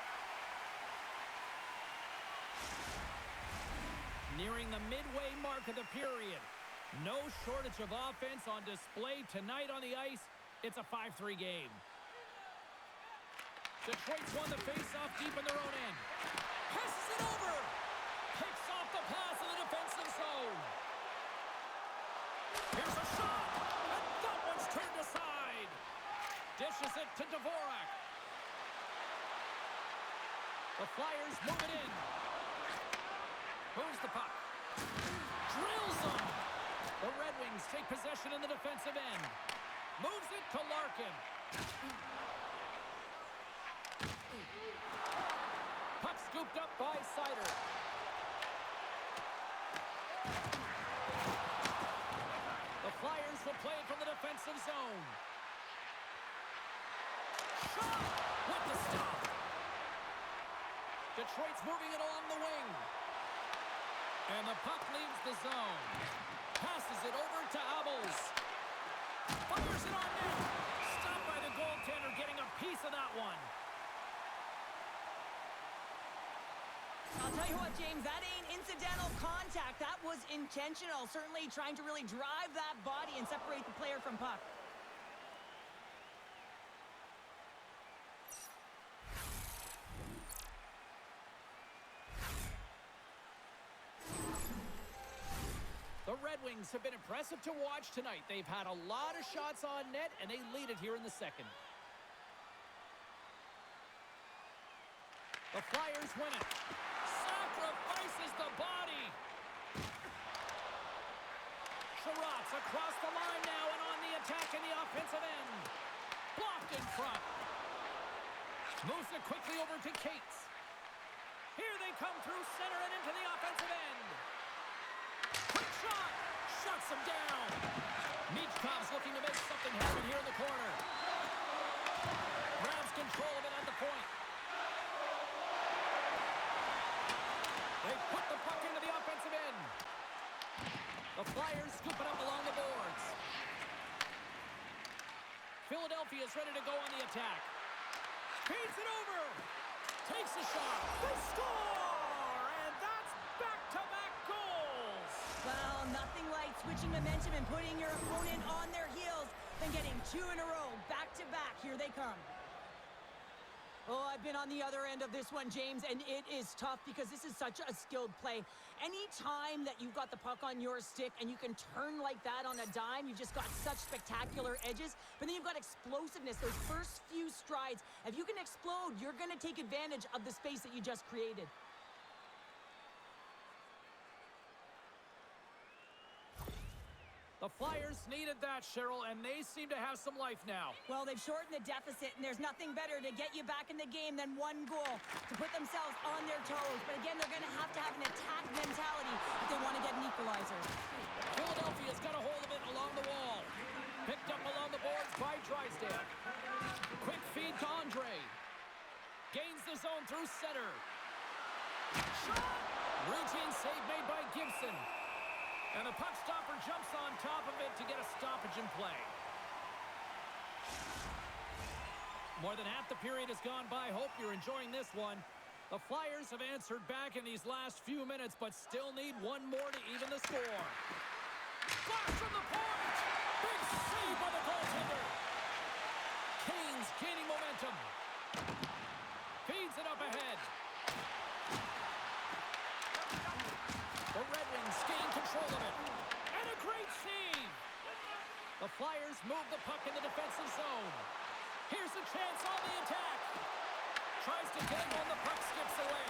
Nearing the midway mark of the period. No shortage of offense on display tonight on the ice. It's a 5-3 game. Detroit's won the face-off deep in their own end. Passes it over. Picks off the pass in the defensive zone. Here's a shot. And that one's turned aside. Dishes it to Dvorak. The Flyers move it in. Moves the puck. Drills them. The Red Wings take possession in the defensive end. Moves it to Larkin. Puck scooped up by Seider. The Flyers will play it from the defensive zone. Shot with the stop. Detroit's moving it along the wing. And the puck leaves the zone. Passes it over to Abels. Fires it on net. Stopped by the goaltender, getting a piece of that one. I'll tell you what, James, that ain't incidental contact. That was intentional. Certainly trying to really drive that body and separate the player from puck. The Red Wings have been impressive to watch tonight. They've had a lot of shots on net, and they lead it here in the second. The Flyers win it. Sacrifices the body. Sherratt's across the line now and on the attack in the offensive end. Blocked in front. Moves it quickly over to Cates. Here they come through center and into the offensive end. Quick shot. Shuts him down. Michkov's looking to make something happen here in the corner. Grabs control of it at the point. They put the puck into the offensive end. The Flyers scoop it up along the boards. Philadelphia's ready to go on the attack. Feeds it over. Takes a shot. They score! And that's back-to-back goals. Well, nothing like switching momentum and putting your opponent on their heels than getting two in a row, back-to-back. Here they come. Oh, I've been on the other end of this one, James, and it is tough because this is such a skilled play. Any time that you've got the puck on your stick and you can turn like that on a dime, you've just got such spectacular edges. But then you've got explosiveness, those first few strides. If you can explode, you're going to take advantage of the space that you just created. The Flyers needed that, Cheryl, and they seem to have some life now. Well, they've shortened the deficit, and there's nothing better to get you back in the game than one goal to put themselves on their toes. But again, they're going to have an attack mentality if they want to get an equalizer. Philadelphia's got a hold of it along the wall. Picked up along the boards by Drysdale. Quick feed to Andre. Gains the zone through center. Shot! Routine save made by Gibson. And the puck stopper jumps on top of it to get a stoppage in play. More than half the period has gone by. Hope you're enjoying this one. The Flyers have answered back in these last few minutes, but still need one more to even the score. Flash from the point! Big save by the goaltender! Canes gaining momentum. Feeds it up ahead. The Red Wings gain control of it. And a great save! The Flyers move the puck in the defensive zone. Here's a chance on the attack. Tries to get him when the puck skips away.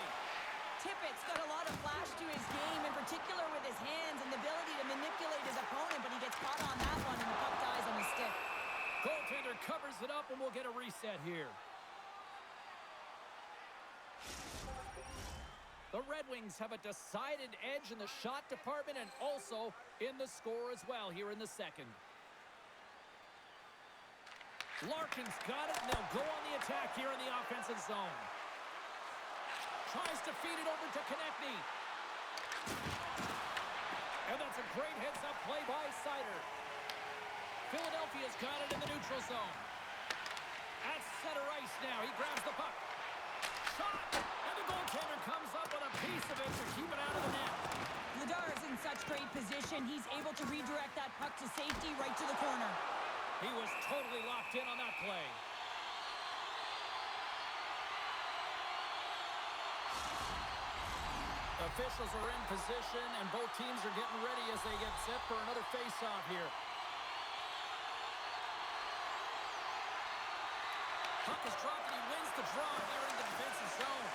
Tippett's got a lot of flash to his game, in particular with his hands and the ability to manipulate his opponent, but he gets caught on that one, and the puck dies on the stick. Goaltender covers it up, and we'll get a reset here. The Red Wings have a decided edge in the shot department and also in the score as well here in the second. Larkin's got it, and they'll go on the attack here in the offensive zone. Tries to feed it over to Konechny. And that's a great heads-up play by Seider. Philadelphia's got it in the neutral zone. At center ice now. He grabs the puck. Shot! And the goaltender comes up with a piece of it to keep it out of the net. Vladar is in such great position. He's able to redirect that puck to safety right to the corner. He was totally locked in on that play. Officials are in position, and both teams are getting ready as they get set for another face-off here. Puck is dropped, and he wins the draw here in the defensive zone.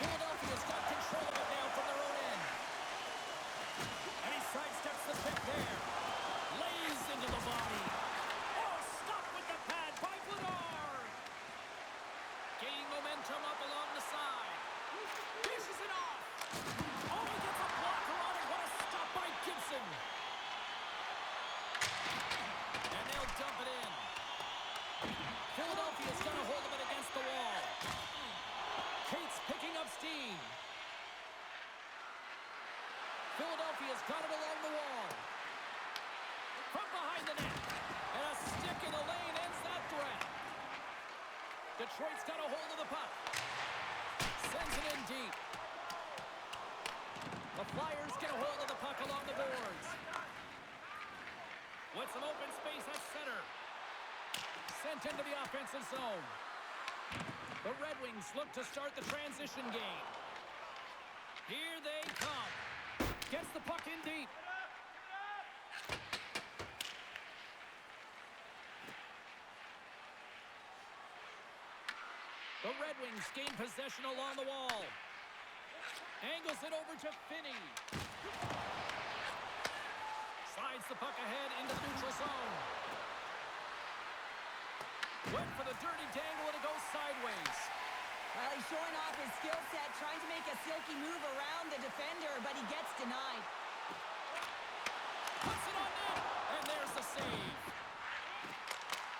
Philadelphia's got control of it now from their own end. And he sidesteps the pick there. Lays into the body. Oh, stopped with the pad by Vladar. Gaining momentum up along the side. Dishes it off. Oh, he gets a blocker on it. What a stop by Gibson. And they'll dump it in. Philadelphia's got a hold of it against the wall. Cates picking up steam. Philadelphia's got it along the wall. From behind the net. And a stick in the lane ends that threat. Detroit's got a hold of the puck. Sends it in deep. The Flyers get a hold of the puck along the boards. With some open space at center. Sent into the offensive zone. The Red Wings look to start the transition game. Here they come. Gets the puck in deep. The Red Wings gain possession along the wall. Angles it over to Finney. Slides the puck ahead into the neutral zone. Went for the dirty dangle, and it goes sideways. Well, he's showing off his skill set, trying to make a silky move around the defender, but he gets denied. Puts it on net, and there's the save.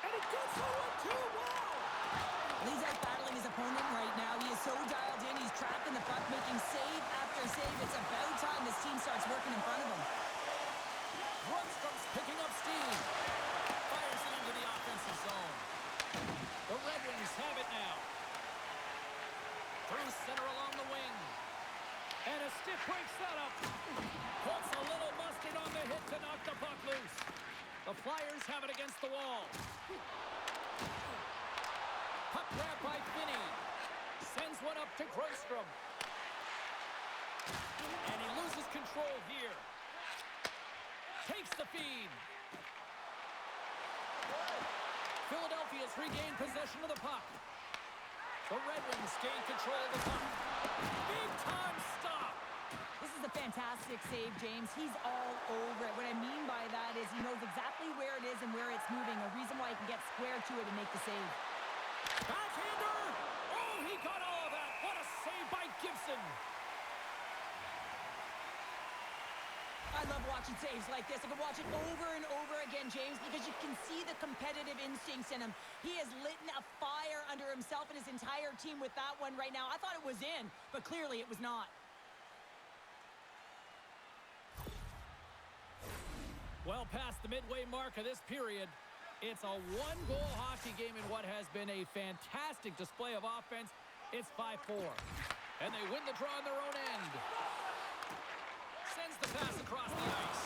And it gets over too well. He's out battling his opponent right now. He is so dialed in. He's tracking the puck, making save after save. It's about time this team starts working in front of him. Rundstrom's picking up steam. Fires it into the offensive zone. The Red Wings have it now. Through center along the wing. And a stiff breaks that up. Puts a little mustard on the hit to knock the puck loose. The Flyers have it against the wall. Puck grab by Finney. Sends one up to Grundstrom. And he loses control here. Takes the feed. Philadelphia's regained possession of the puck. The Red Wings gain control of the puck. Big time stop. This is a fantastic save, James. He's all over it. What I mean by that is he knows exactly where it is and where it's moving. A reason why he can get square to it and make the save. Backhander! Oh, he got all of that. What a save by Gibson. I love watching saves like this. I can watch it over and over again, James, because you can see the competitive instincts in him. He has lit a fire under himself and his entire team with that one right now. I thought it was in, but clearly it was not. Well past the midway mark of this period, it's a one-goal hockey game in what has been a fantastic display of offense. It's 5-4, and they win the draw on their own end. Sends the pass across the ice.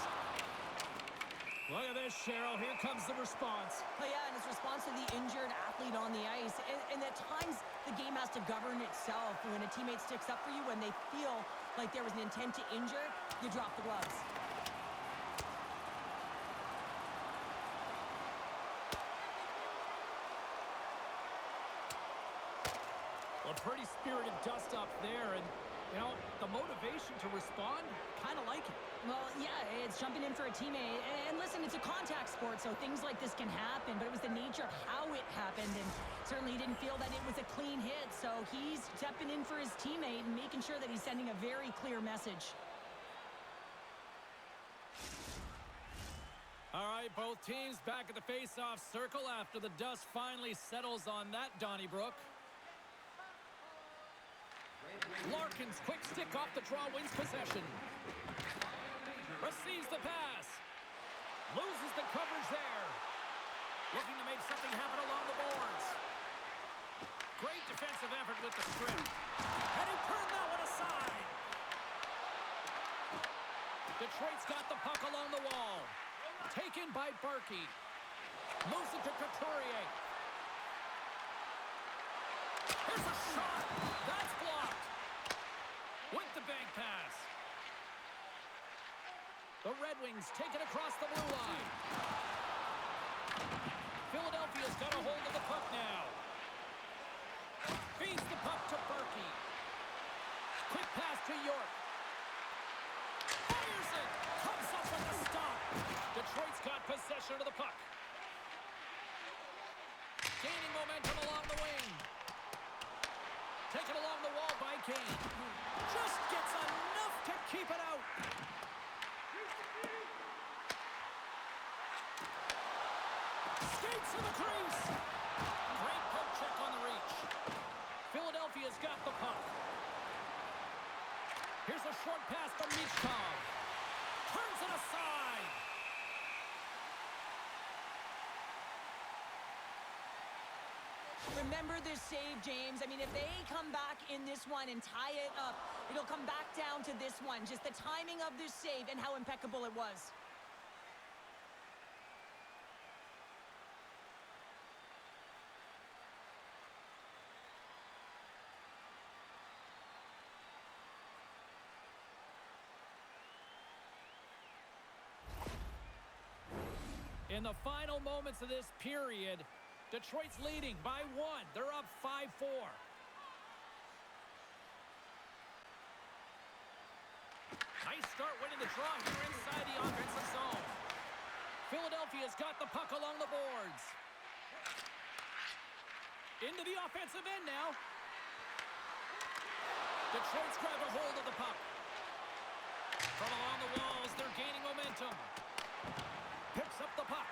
Look at this, Cheryl. Here comes the response. Oh, yeah, and it's response to the injured athlete on the ice. And at times, the game has to govern itself. When a teammate sticks up for you, when they feel like there was an intent to injure, you drop the gloves. Well, pretty spirited dust-up there, and You know, the motivation to respond, kind of like it. Well, yeah, it's jumping in for a teammate. And listen, it's a contact sport, so things like this can happen, but it was the nature of how it happened, and certainly he didn't feel that it was a clean hit, so he's stepping in for his teammate and making sure that he's sending a very clear message. All right, both teams back at the face-off circle after the dust finally settles on that Donnybrook. Larkin's quick stick off the draw wins possession. Receives the pass. Loses the coverage there. Looking to make something happen along the boards. Great defensive effort with the strip. And he turned that one aside. Detroit's got the puck along the wall. Taken by Barkey. Moves it to Couturier. Here's a shot. That's blocked. With the bank pass. The Red Wings take it across the blue line. Philadelphia's got a hold of the puck now. Feeds the puck to Barkey. Quick pass to York. Fires it. Comes up with the stop. Detroit's got possession of the puck. Gaining momentum along the wing. Taken along the wall by Kane. Just gets enough to keep it out. Skates to the crease. Great poke check on the reach. Philadelphia's got the puck. Here's a short pass to Michkov. Turns it aside. Remember this save, James. I mean, if they come back in this one and tie it up, it'll come back down to this one. Just the timing of this save and how impeccable it was. In the final moments of this period, Detroit's leading by 1. They're up 5-4. Nice start winning the draw here inside the offensive zone. Philadelphia's got the puck along the boards. Into the offensive end now. Detroit's grabbed a hold of the puck. From along the walls, they're gaining momentum. Picks up the puck.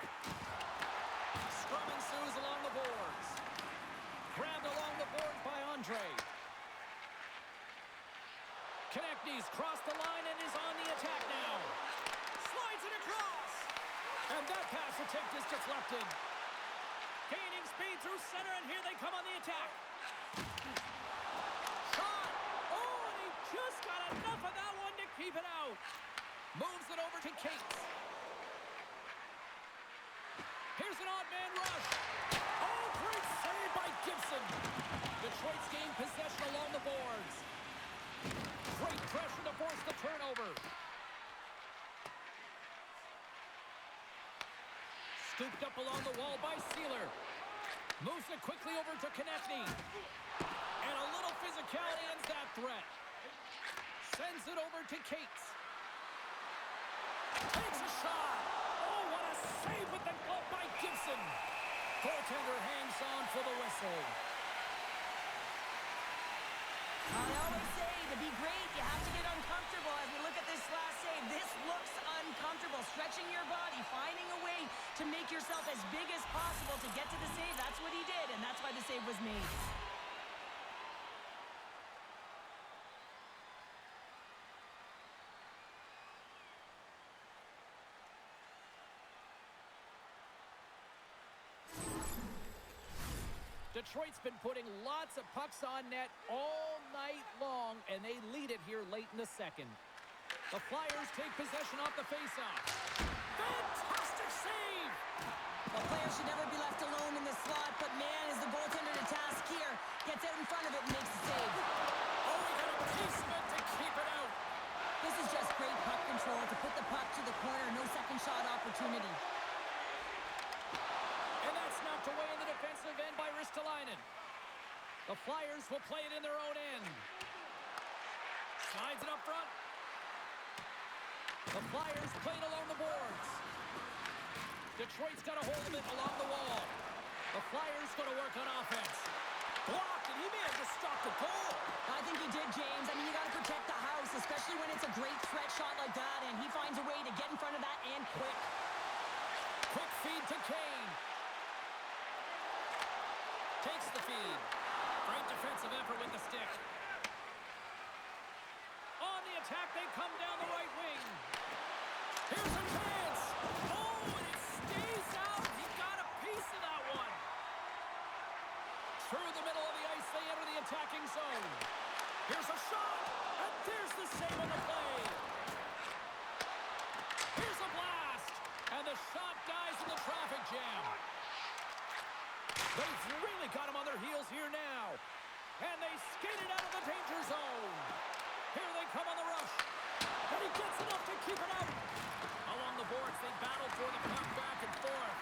Scrum ensues along the boards. Grabbed along the boards by Andre. Konechny's crossed the line and is on the attack now. Slides it across. And that pass attempt is deflected. Gaining speed through center, and here they come on the attack. Shot. Oh, and he just got enough of that one to keep it out. Moves it over to Cates. Here's an odd man rush. Oh, great save by Gibson. Detroit's gained possession along the boards. Great pressure to force the turnover. Scooped up along the wall by Sealer. Moves it quickly over to Konechny. And a little physicality ends that threat. Sends it over to Cates. Takes a shot. Oh, what a save with the glove by Gibson. Goaltender hangs on for the whistle. I always say, to be great, you have to get uncomfortable. As we look at this last save, this looks uncomfortable. Stretching your body, finding a way to make yourself as big as possible to get to the save. That's what he did, and that's why the save was made. Detroit's been putting lots of pucks on net all night long, and they lead it here late in the second. The Flyers take possession off the faceoff. Fantastic save! The player should never be left alone in the slot, but man, is the goaltender to task here. Gets out in front of it and makes the save. Oh, he got a placement to keep it out. This is just great puck control to put the puck to the corner. No second shot opportunity. And that's knocked away in the defensive end by Ristolainen. The Flyers will play it in their own end. Slides it up front. The Flyers played along the boards. Detroit's got a hold of it along the wall. The Flyers going to work on offense. Blocked, and he may have just stopped the goal. I think he did, James. I mean, you got to protect the house, especially when it's a great threat shot like that, and he finds a way to get in front of that and quick. Quick feed to Kane. Takes the feed. Great defensive effort with the stick. On the attack, they come down the right wing. Here's a chance. Oh, and it stays out. He got a piece of that one. Through the middle of the ice, they enter the attacking zone. Here's a shot, and there's the save on the play. Here's a blast, and the shot dies in the traffic jam. They've really got him on their heels here now, and they skated out of the danger zone. Here they come on the rush, and he gets enough to keep it out. Along the boards, they battle for the puck back and forth.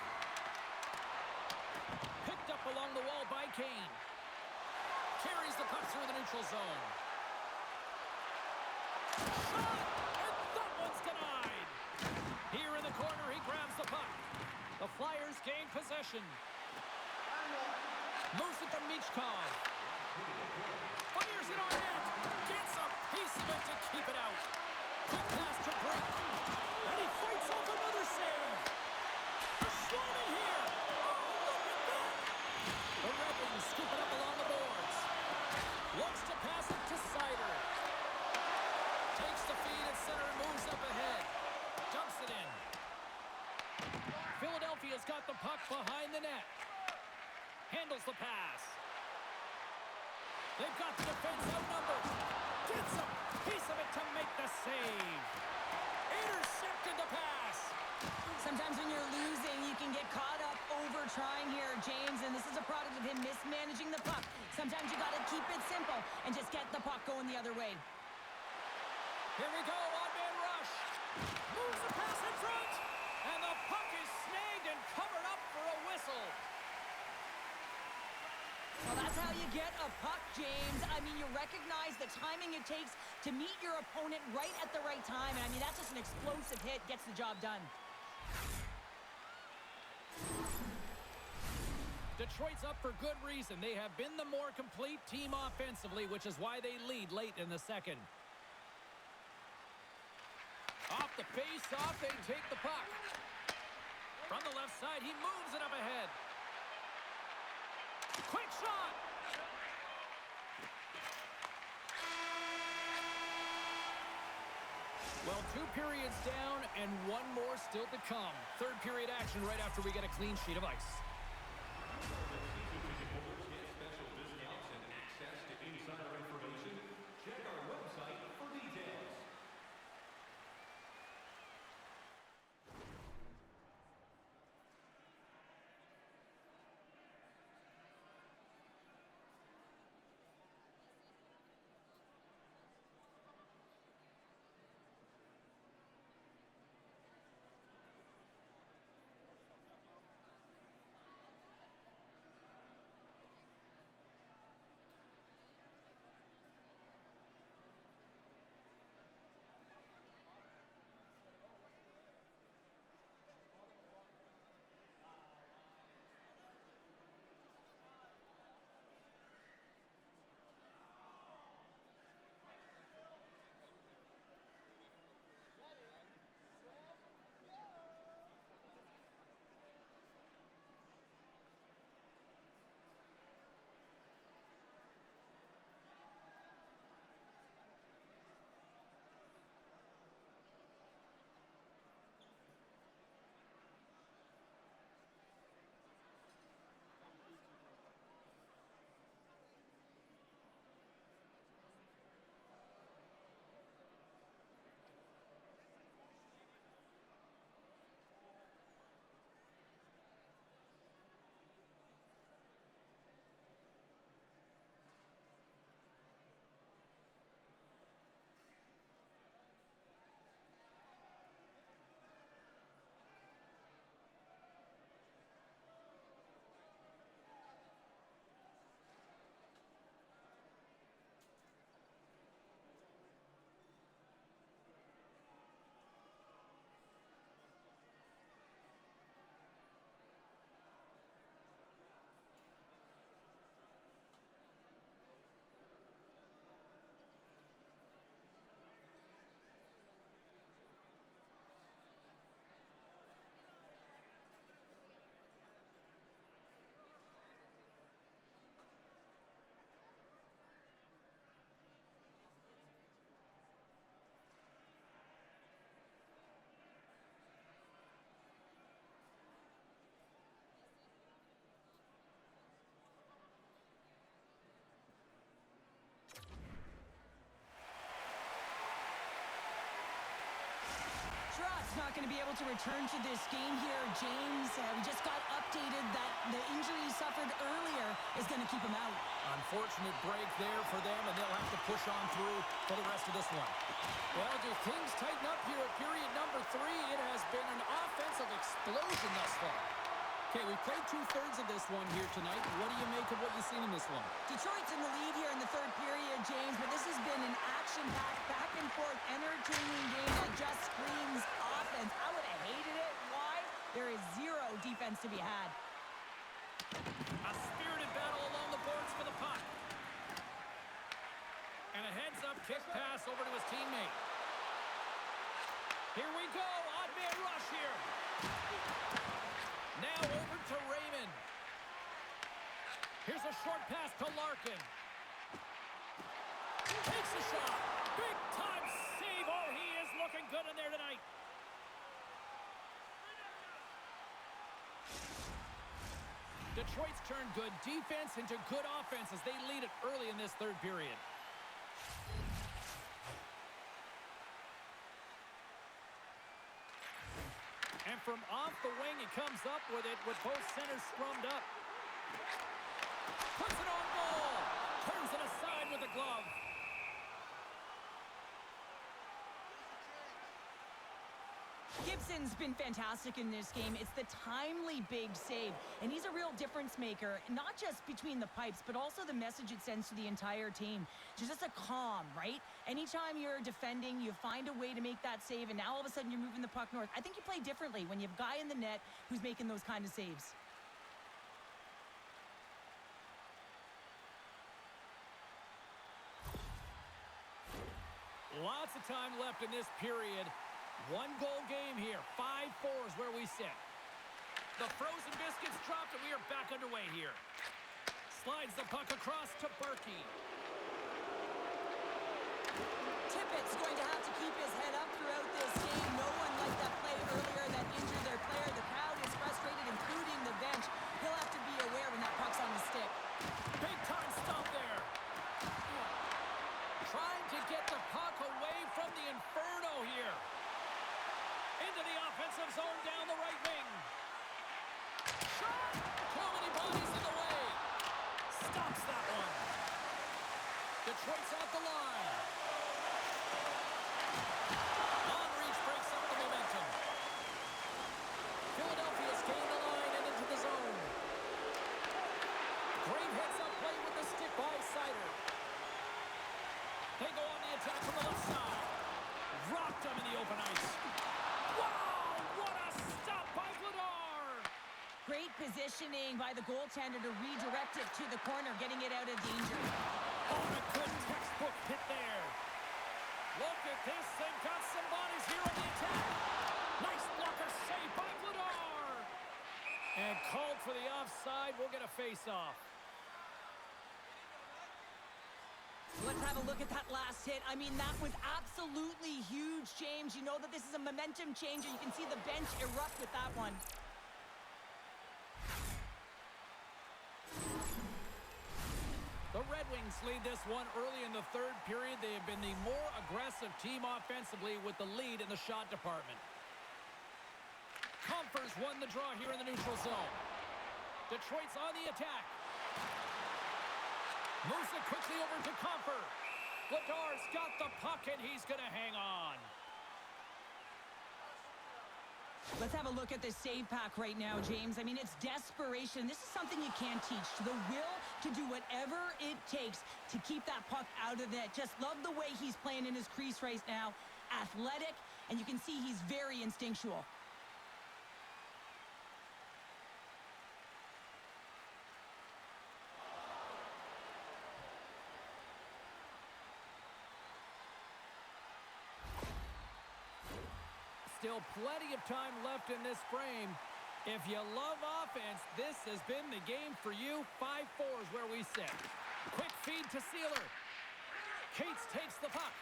Picked up along the wall by Kane. Carries the puck through the neutral zone. Shot! And that one's denied. Here in the corner, he grabs the puck. The Flyers gain possession. Moves it to Michkov. Fires it on net. Gets a piece of it to keep it out. Quick pass to Brink. And he fights off another save. A shot in here. Oh, look at that. The Red Wings scoop it up along the boards. Looks to pass it to Sider. Takes the feed at center and moves up ahead. Dumps it in. Philadelphia's got the puck behind the net. Handles the pass. They've got the defense outnumbered. Gets a piece of it to make the save. Intercepted the pass. Sometimes when you're losing, you can get caught up over trying here, James, and this is a product of him mismanaging the puck. Sometimes you got to keep it simple and just get the puck going the other way. Here we go, one-man rush. Moves the pass in front, and the puck is snagged and covered up for a whistle. Well, that's how you get a puck, James. I mean, you recognize the timing it takes to meet your opponent right at the right time. And I mean, that's just an explosive hit, gets the job done. Detroit's up for good reason. They have been the more complete team offensively, which is why they lead late in the second. Off the face-off, they take the puck. From the left side, he moves it up ahead. Quick shot! Well, 2 periods down and 1 more still to come. Third period action right after we get a clean sheet of ice. going to be able to return to this game here, James. We just got updated that the injury he suffered earlier is going to keep him out. Unfortunate break there for them, and they'll have to push on through for the rest of this one. Well, do things tighten up here at period number 3? It has been an offensive explosion thus far. Okay, we've played 2/3 of this one here tonight. What do you make of what you've seen in this one? Detroit's in the lead here in the third period, James, but this has been an action-packed, back-and-forth, entertaining game that just screams offense. I would have hated it. Why? There is zero defense to be had. A spirited battle along the boards for the puck. And a heads-up kick pass over to his teammate. Here we go. Odd man rush here. Now over to Raymond. Here's a short pass to Larkin. Takes a shot. Big-time save. Oh, he is looking good in there tonight. Detroit's turned good defense into good offense as they lead it early in this third period. And from off the wing, he comes up with it with both centers scrummed up. Puts it on goal. Turns it aside with the glove. Gibson's been fantastic in this game. It's the timely big save, and he's a real difference maker, not just between the pipes, but also the message it sends to the entire team. Just a calm, right? Anytime you're defending, you find a way to make that save, and now all of a sudden you're moving the puck north. I think you play differently when you have a guy in the net who's making those kind of saves. Lots of time left in this period. One-goal game here. 5-4 is where we sit. The frozen biscuits dropped, and we are back underway here. Slides the puck across to Berkey. Tippett's going to have to keep his head up throughout this game. No one like that play earlier that injured their player. The crowd is frustrated, including the bench. He'll have to be aware when that puck's on the stick. Big-time stop there. Trying to get the puck away from the Inferno here. Into the offensive zone down the right wing. Shot! Too many bodies in the way. Stops that one. Detroit's out the line. Long reach breaks up the momentum. Philadelphia's gained the line and into the zone. Great heads-up play with the stick by Sider. They go on the attack from the left side. Rocked them in the open ice. Wow! What a stop by Vladar! Great positioning by the goaltender to redirect it to the corner, getting it out of danger. Oh, a good textbook hit there. Look at this. They've got some bodies here on the attack. Nice blocker save by Vladar. And called for the offside. We'll get a face-off. Let's have a look at that last hit. I mean, that was absolutely huge, James. You know that this is a momentum changer. You can see the bench erupt with that one. The Red Wings lead this one early in the third period. They have been the more aggressive team offensively with the lead in the shot department. Compher's won the draw here in the neutral zone. Detroit's on the attack. Moves it quickly over to Compher. Vladar's got the puck, and he's going to hang on. Let's have a look at this save pack right now, James. I mean, it's desperation. This is something you can't teach. The will to do whatever it takes to keep that puck out of net. Just love the way he's playing in his crease right now. Athletic, and you can see he's very instinctual. Still plenty of time left in this frame. If you love offense, this has been the game for you. 5-4 is where we sit. Quick feed to Sealer. Cates takes the puck.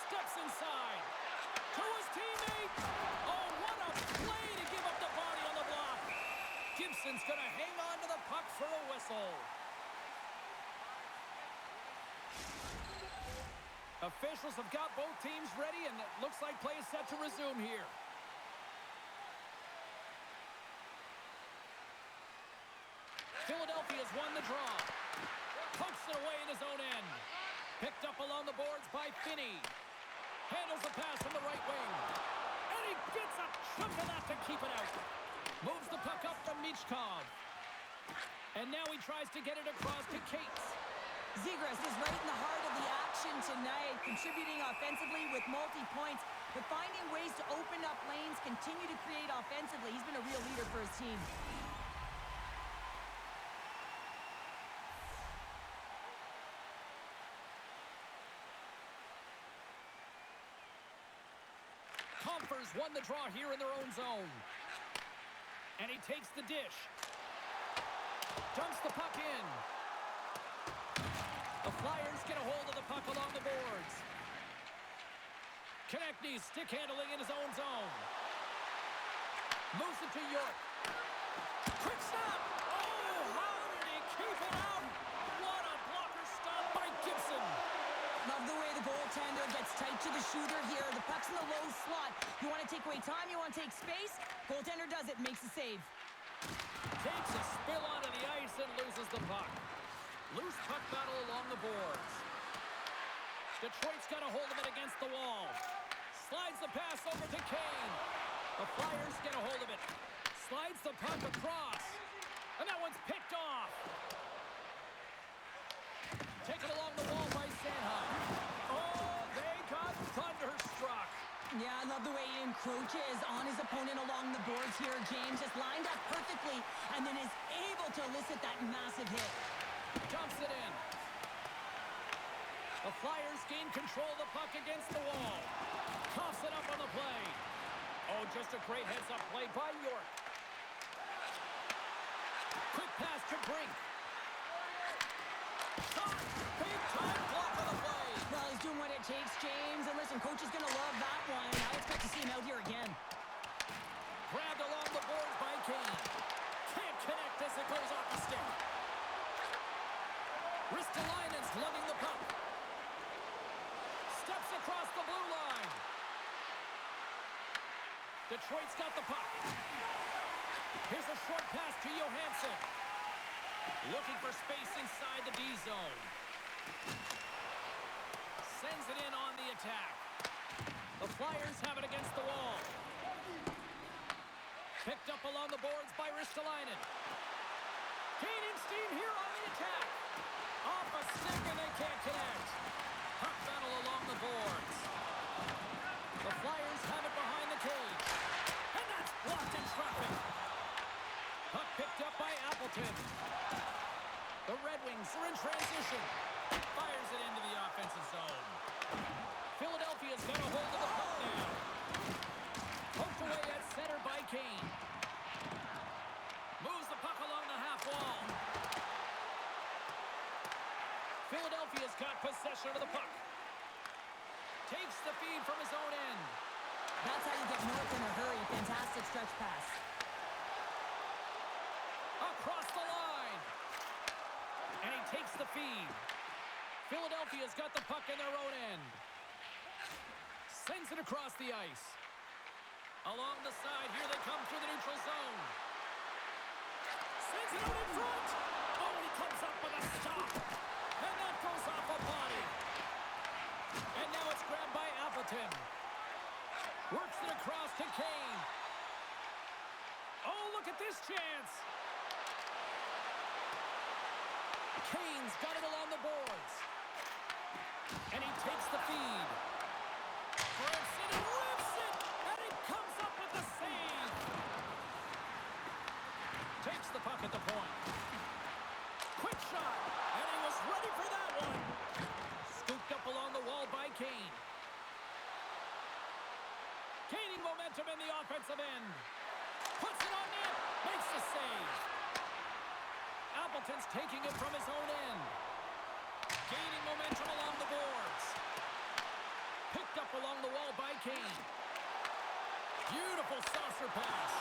Steps inside. To his teammate. Oh, what a play to give up the body on the block. Gibson's going to hang on to the puck for a whistle. Officials have got both teams ready, and it looks like play is set to resume here. Philadelphia's won the draw. Pokes it away in his own end. Picked up along the boards by Finney. Handles the pass from the right wing. And he gets a chunk of that to keep it out. Moves the puck up from Michkov. And now he tries to get it across to Cates. Zegras is right in the heart of the action tonight, contributing offensively with multi-points, but finding ways to open up lanes, continue to create offensively. He's been a real leader for his team. Compher's won the draw here in their own zone. And he takes the dish. Dumps the puck in. The Flyers get a hold of the puck along the boards. Konechny stick handling in his own zone. Moves it to York. Quick stop! Oh, how did he keep it out? What a blocker stop by Gibson. Love the way the goaltender gets tight to the shooter here. The puck's in the low slot. You want to take away time, you want to take space. Goaltender does it, makes the save. Takes a spill onto the ice and loses the puck. Loose puck battle along the boards. Detroit's got a hold of it against the wall. Slides the pass over to Kane. The Flyers get a hold of it. Slides the puck across. And that one's picked off. Taken along the wall by Sanheim. Oh, they got thunderstruck. Yeah, I love the way he encroaches on his opponent along the boards here. James just lined up perfectly and then is able to elicit that massive hit. Dumps it in. The Flyers gain control of the puck against the wall. Coughs it up on the play. Oh, just a great heads-up play by York. Quick pass to Brink. Shot! Big-time block on the play. Well, he's doing what it takes, James. And listen, coach is going to love that one. I expect to see him out here again. Grabbed along the boards by Kane. Can't connect as it goes off the stick. Ristolainen's lugging the puck. Steps across the blue line. Detroit's got the puck. Here's a short pass to Johansson. Looking for space inside the D zone. Sends it in on the attack. The Flyers have it against the wall. Picked up along the boards by Ristolainen. Gaining steam here on the attack. Off a stick and they can't connect. Puck battle along the boards. The Flyers have it behind the cage. And that's blocked in traffic. Puck picked up by Appleton. The Red Wings are in transition. Fires it into the offensive zone. Philadelphia's got a hold of the puck now. Poked away at center by Kane. Moves the puck along the half wall. Philadelphia's got possession of the puck. Takes the feed from his own end. That's how you get north in a hurry. Fantastic stretch pass. Across the line. And he takes the feed. Philadelphia's got the puck in their own end. Sends it across the ice. Along the side, here they come through the neutral zone. Sends it out in front. Oh, and he comes up with a stop. And that goes off a body. And now it's grabbed by Appleton. Works it across to Kane. Oh, look at this chance. Kane's got it along the boards. And he takes the feed. Grips it and rips it. And he comes up with the save. Takes the puck at the point. Quick shot. And he was ready for that one. Scooped up along the wall by Kane. Gaining momentum in the offensive end. Puts it on net. Makes the save. Appleton's taking it from his own end. Gaining momentum along the boards. Picked up along the wall by Kane. Beautiful saucer pass.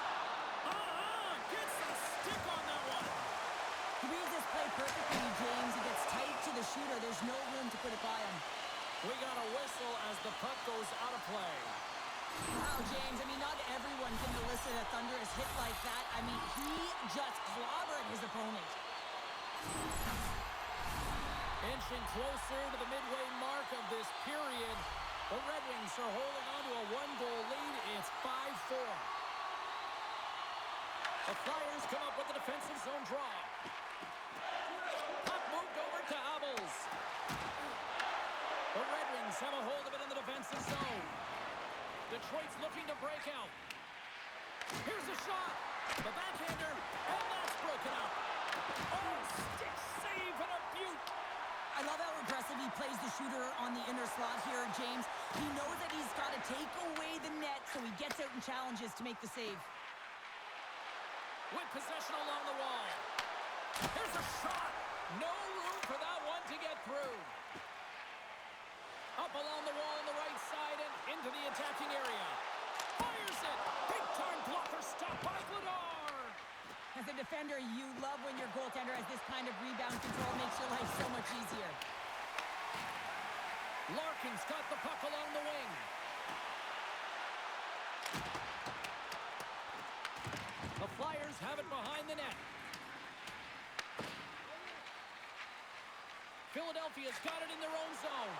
Gets the stick on that one. He reads this play perfectly, James. He gets tight to the shooter. There's no room to put it by him. We got a whistle as the puck goes out of play. Wow, James, I mean, not everyone can elicit a thunderous hit like that. I mean, he just clobbered his opponent. Inching closer to the midway mark of this period. The Red Wings are holding on to a one-goal lead. It's 5-4. The Flyers come up with the defensive zone draw. Puck moved over to Abels. The Red Wings have a hold of it in the defensive zone. Detroit's looking to break out. Here's a shot. The backhander, and that's broken up. Oh, stick save and a beaut. I love how aggressive he plays the shooter on the inner slot here, James. He knows that he's got to take away the net, so he gets out and challenges to make the save. With possession along the wall. Here's a shot. No room for that one to get through. Up along the wall on the right side and into the attacking area. Fires it. Big-time blocker stopped by Vladar. As a defender, you love when your goaltender has this kind of rebound control. Makes your life so much easier. Larkin's got the puck along the wing. The Flyers have it behind the net. Philadelphia's got it in their own zone.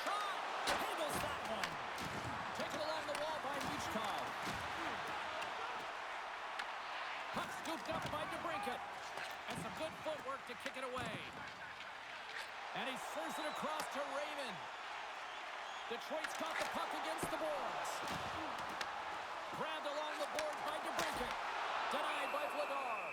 Shot! Handles that one. Taken along the wall by Michkov. Puck scooped up by DeBrincat. And some good footwork to kick it away. And he serves it across to Raymond. Detroit's got the puck against the boards. Grabbed along the boards by DeBrincat. Denied by Vladar.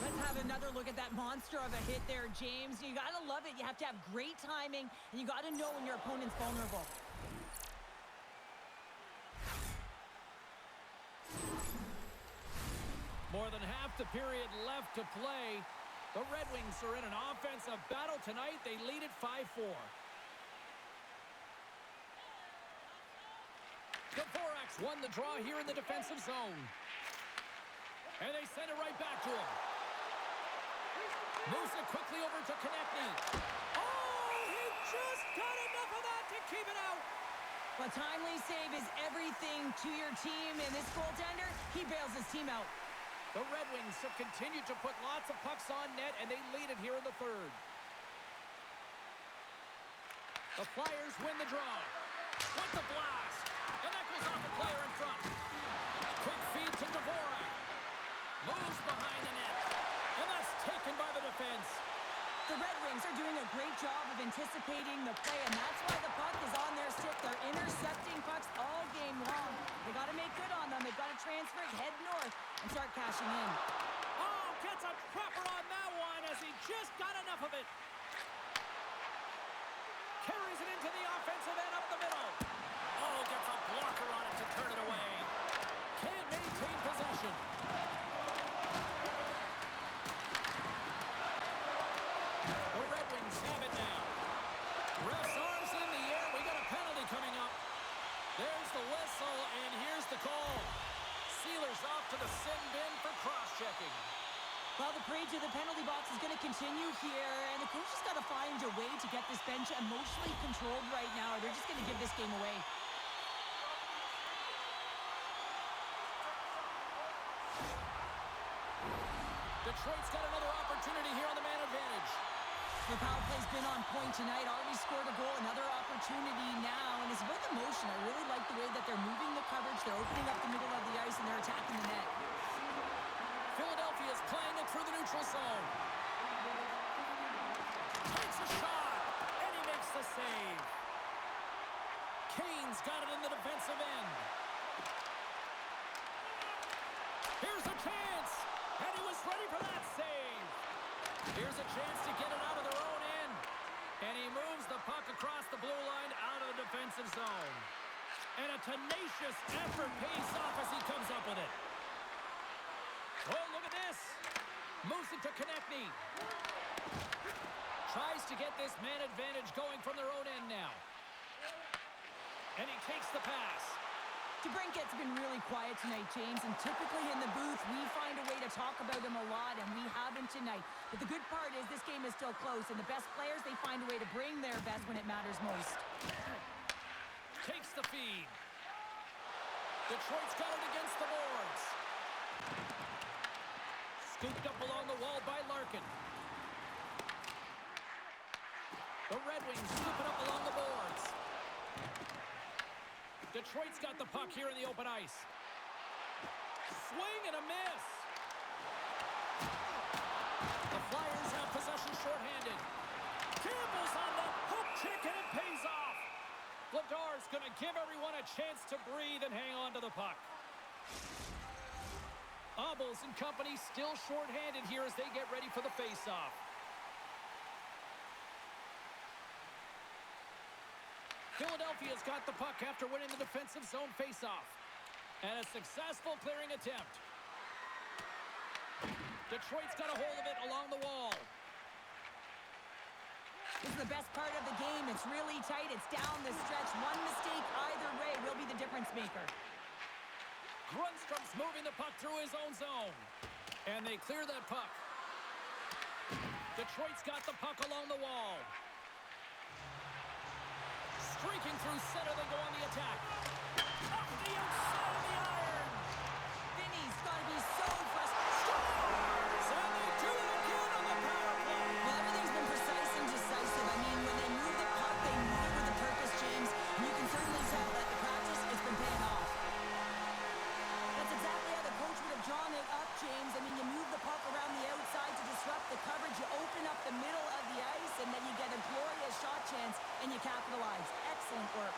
Let's have another look at that monster of a hit there, James. You got to love it. You have to have great timing, and you got to know when your opponent's vulnerable. More than half the period left to play. The Red Wings are in an offensive battle tonight. They lead at 5-4. Dvorak's won the draw here in the defensive zone. And they send it right back to him. Moves it quickly over to Konechny. Oh, he just got enough of that to keep it out. A timely save is everything to your team, and this goaltender, he bails his team out. The Red Wings have continued to put lots of pucks on net, and they lead it here in the third. The Flyers win the draw. With the blast. And that goes off the player in front. Quick feed to Dvorak. Moves behind the net. And that's taken by the defense. The Red Wings are doing a great job of anticipating the play, and that's why the puck is on their stick. They're intercepting pucks all game long. They got to make good on them. They've got to transfer it, head north, and start cashing in. Oh, gets a cropper on that one as he just got enough of it. Carries it into the offensive end up the middle. Oh, gets a blocker on it to turn it away. Can't maintain possession. The Red Wings have it now. Ref's arms in the air. We got a penalty coming up. There's the whistle, and here's the call. Sealer's off to the sin bin for cross-checking. Well, the parade to the penalty box is going to continue here, and the coach has got to find a way to get this bench emotionally controlled right now, or they're just going to give this game away. Detroit's got another opportunity here on the man advantage. The power play's been on point tonight, already scored a goal, another opportunity now, and it's about the motion. I really like the way that they're moving the coverage, they're opening up the middle of the ice, and they're attacking the net. Philadelphia's playing it through the neutral zone. Takes a shot, and he makes the save. Kane's got it in the defensive end. Here's a chance, and he was ready for that save. Here's a chance to get it out of their own end. And he moves the puck across the blue line out of the defensive zone. And a tenacious effort pays off as he comes up with it. Oh, look at this. Moves it to Konechny. Tries to get this man advantage going from their own end now. And he takes the pass. DeBrincat's been really quiet tonight, James, and typically in the booth, we find a way to talk about him a lot, and we haven't tonight. But the good part is this game is still close, and the best players, they find a way to bring their best when it matters most. Takes the feed. Detroit's got it against the boards. Scooped up along the wall by Larkin. The Red Wings scoop it up along the boards. Detroit's got the puck here in the open ice. Swing and a miss. The Flyers have possession shorthanded. Campbell's on the hook check and it pays off. Vladar's going to give everyone a chance to breathe and hang on to the puck. Obels and company still shorthanded here as they get ready for the faceoff. Philadelphia's got the puck after winning the defensive zone faceoff. And a successful clearing attempt. Detroit's got a hold of it along the wall. This is the best part of the game. It's really tight. It's down the stretch. One mistake either way will be the difference maker. Grundstrom's moving the puck through his own zone. And they clear that puck. Detroit's got the puck along the wall. Streaking through center, they go on the attack. Up the outside of the iron. Vinny's got to be so frustrated. Scores! And they do it again on the power play. Well, everything's been precise and decisive. I mean, when they move the puck, they move it with a purpose, James. And you can certainly tell that the practice, it's been paying off. That's exactly how the coach would have drawn it up, James. I mean, you move the puck around the outside to disrupt the coverage. You open up the middle of the ice, and then you get a glorious shot chance, and you capitalize. Excellent work.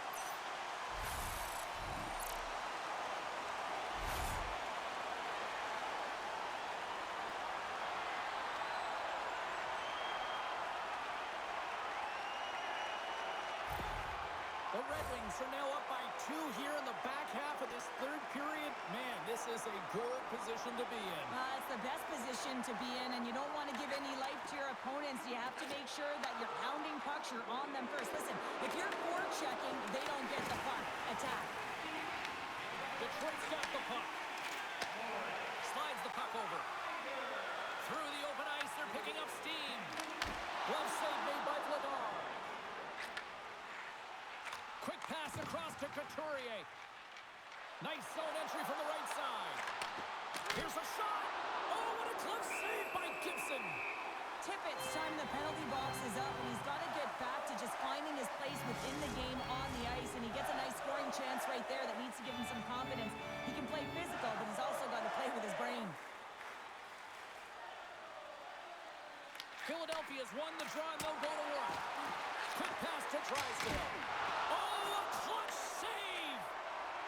The Red Wings are now up by 2 here in the back half of this third period. Man, this is a good position to be in. It's the best position to be in, and you don't want to give any life to your opponents. You have to make sure that you're pounding pucks, you're on them first. Listen, if you're forechecking, they don't get the puck. Attack. Detroit's got the puck. Slides the puck over. Through the open ice, they're picking up steam. Glove save made by Vladar. Quick pass across to Couturier. Nice zone entry from the right side. Here's a shot. Oh, what a glove save by Gibson. Tippett's time in the penalty box is up, and he's got to get back to just finding his place within the game on the ice, and he gets a nice scoring chance right there that needs to give him some confidence. He can play physical, but he's also got to play with his brain. Philadelphia's won the draw, and they'll go to work. Quick pass to Drysdale. Oh, a clutch save!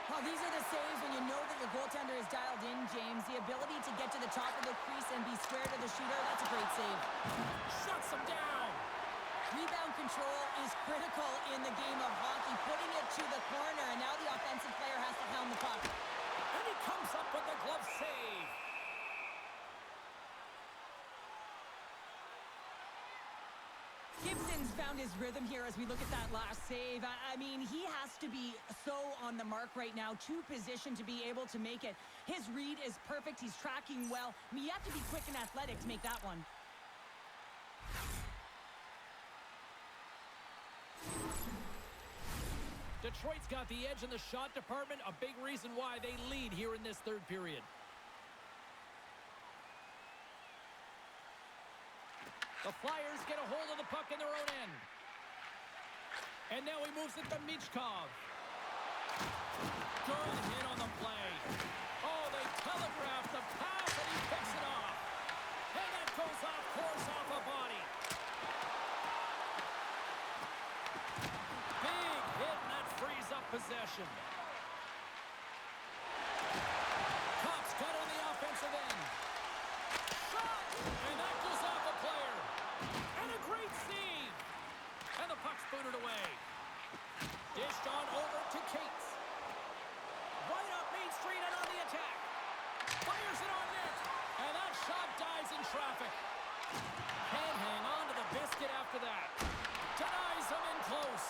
Well, these are the saves when you know that your goaltender is dialed in, James. The ability to get to the top of the crease and be square to the shooter, that's a great save. Shuts him down. Rebound control is critical in the game of hockey. Putting it to the corner, and now the offensive player has to hound the puck. And he comes up with the glove save. Gibson's found his rhythm here as we look at that last save. I mean, he has to be so on the mark right now to position to be able to make it. His read is perfect. He's tracking well. I mean, you have to be quick and athletic to make that one. Detroit's got the edge in the shot department, a big reason why they lead here in this third period. The Flyers get a hold of the puck in their own end. And now he moves it to Michkov. Good hit on the play. Oh, they telegraphed the pass, and he picks it off. And that goes off course off a body. Big hit, and that frees up possession. Cops got on the offensive end. Shot! And that goes off a player. And a great save. And the puck's booted away. Dished on over to Cates. Right up Main Street and on the attack. Fires it on net. And that shot dies in traffic. Can't hang on to the biscuit after that. Denies him in close.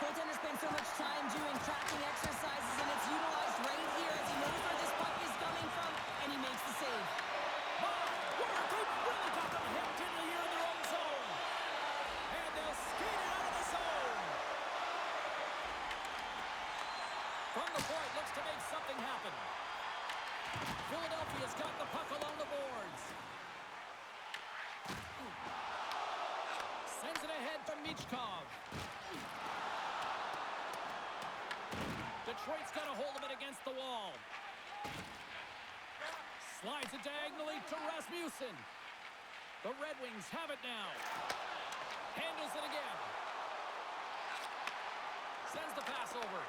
Goaltenders spend so much time doing tracking exercises, and it's utilized save. My word, they've really got them hemmed in here in their own zone. And they'll skate it out of the zone. From the point, looks to make something happen. Philadelphia's got the puck along the boards. Sends it ahead from Michkov. Detroit's got a hold of it against the wall. Slides it diagonally to Rasmussen. The Red Wings have it now. Handles it again. Sends the pass over.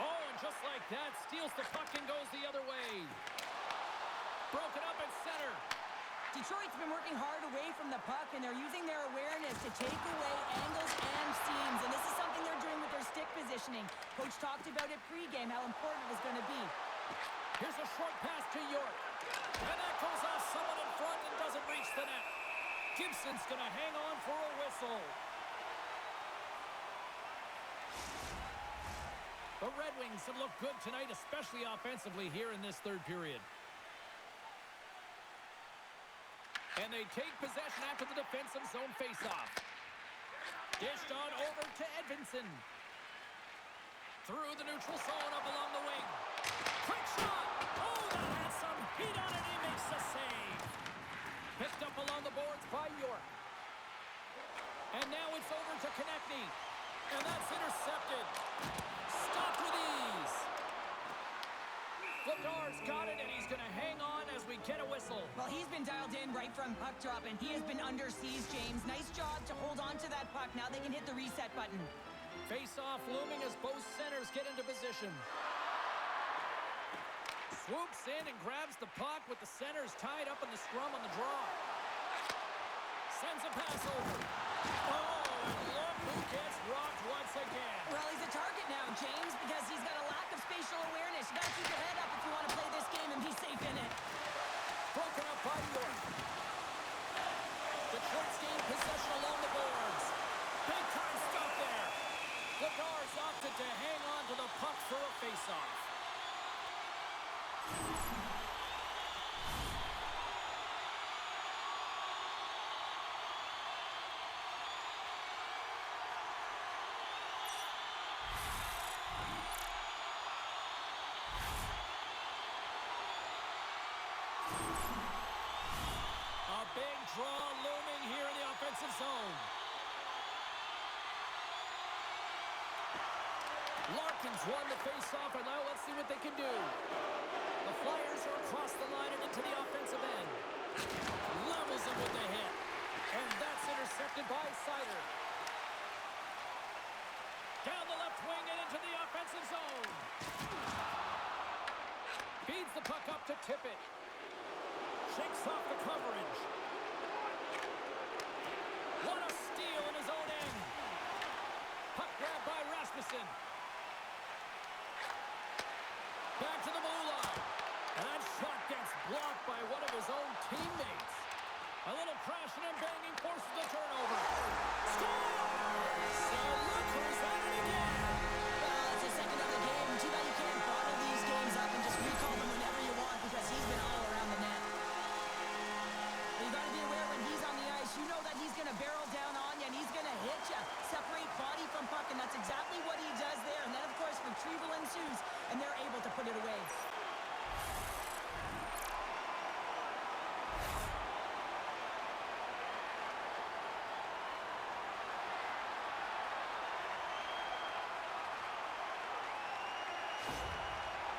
Oh, and just like that, steals the puck and goes the other way. Broken up at center. Detroit's been working hard away from the puck, and they're using their awareness to take away angles and seams, and this is something they're doing with their stick positioning. Coach talked about it pregame, how important it was going to be. Here's a short pass to York. And that goes off someone in front and doesn't reach the net. Gibson's going to hang on for a whistle. The Red Wings have looked good tonight, especially offensively here in this third period. And they take possession after the defensive zone faceoff. Dished on over to Edvinsson. Through the neutral zone up along the wing. Quick shot! Oh, that had some heat on it. He makes the save. Picked up along the boards by York. And now it's over to Konechny. And that's intercepted. Stopped with ease. Vladar's got it, and he's going to hang on as we get a whistle. Well, he's been dialed in right from puck drop, and he has been under siege, James. Nice job to hold on to that puck. Now they can hit the reset button. Face-off looming as both centers get into position. Swoops in and grabs the puck with the centers tied up in the scrum on the draw. Sends a pass over. Oh, and look who gets rocked once again. Well, he's a target now, James, because he's got a lack of spatial awareness. You got to keep your head up if you want to play this game and be safe in it. Broken up by York. Detroit's gained possession along the boards. Big time stuff there. Vladar's opted to hang on to the puck for a face-off. A big draw looming here in the offensive zone. Larkin's won the face-off, and now let's see what they can do. The Flyers are across the line and into the offensive end. Levels them with the hit. And that's intercepted by Seider. Down the left wing and into the offensive zone. Feeds the puck up to Tippett. Shakes off the coverage. What a steal in his own end. Puck grab by Rasmussen. Back to the blue line. And that shot gets blocked by one of his own teammates. A little crashing and banging forces the turnover. Score! So look who's at it again. Well, it's his second of the game. Too bad you can't bottle these games up and just recall them whenever you want because he's been all around the net. But you got to be aware when he's on the ice, you know that he's going to barrel down on you and he's going to hit you. Separate body from puck, and that's exactly what he does there. And then, of course, retrieval ensues, and they're able to put it away.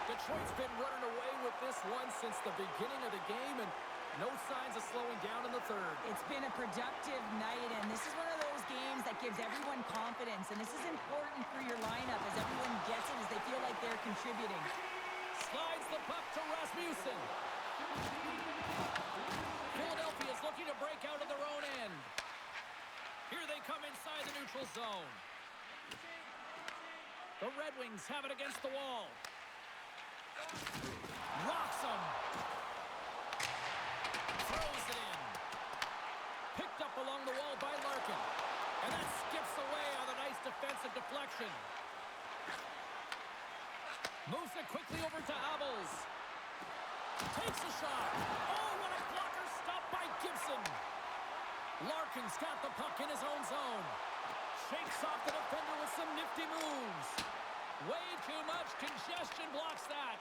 Detroit's been running away with this one since the beginning of the game, and no signs of slowing down in the third. It's been a productive night, and this is one of those games that gives everyone confidence, and this is important for your lineup as everyone gets it, as they feel like they're contributing. Slides the puck to Rasmussen. Philadelphia's looking to break out of their own end. Here they come inside the neutral zone. The Red Wings have it against the wall. Rocks him. Throws it in. Picked up along the wall by Larkin. And that skips away on a nice defensive deflection. Moves it quickly over to Abels. Takes a shot. Oh, what a blocker stop by Gibson. Larkin's got the puck in his own zone. Shakes off the defender with some nifty moves. Way too much congestion blocks that.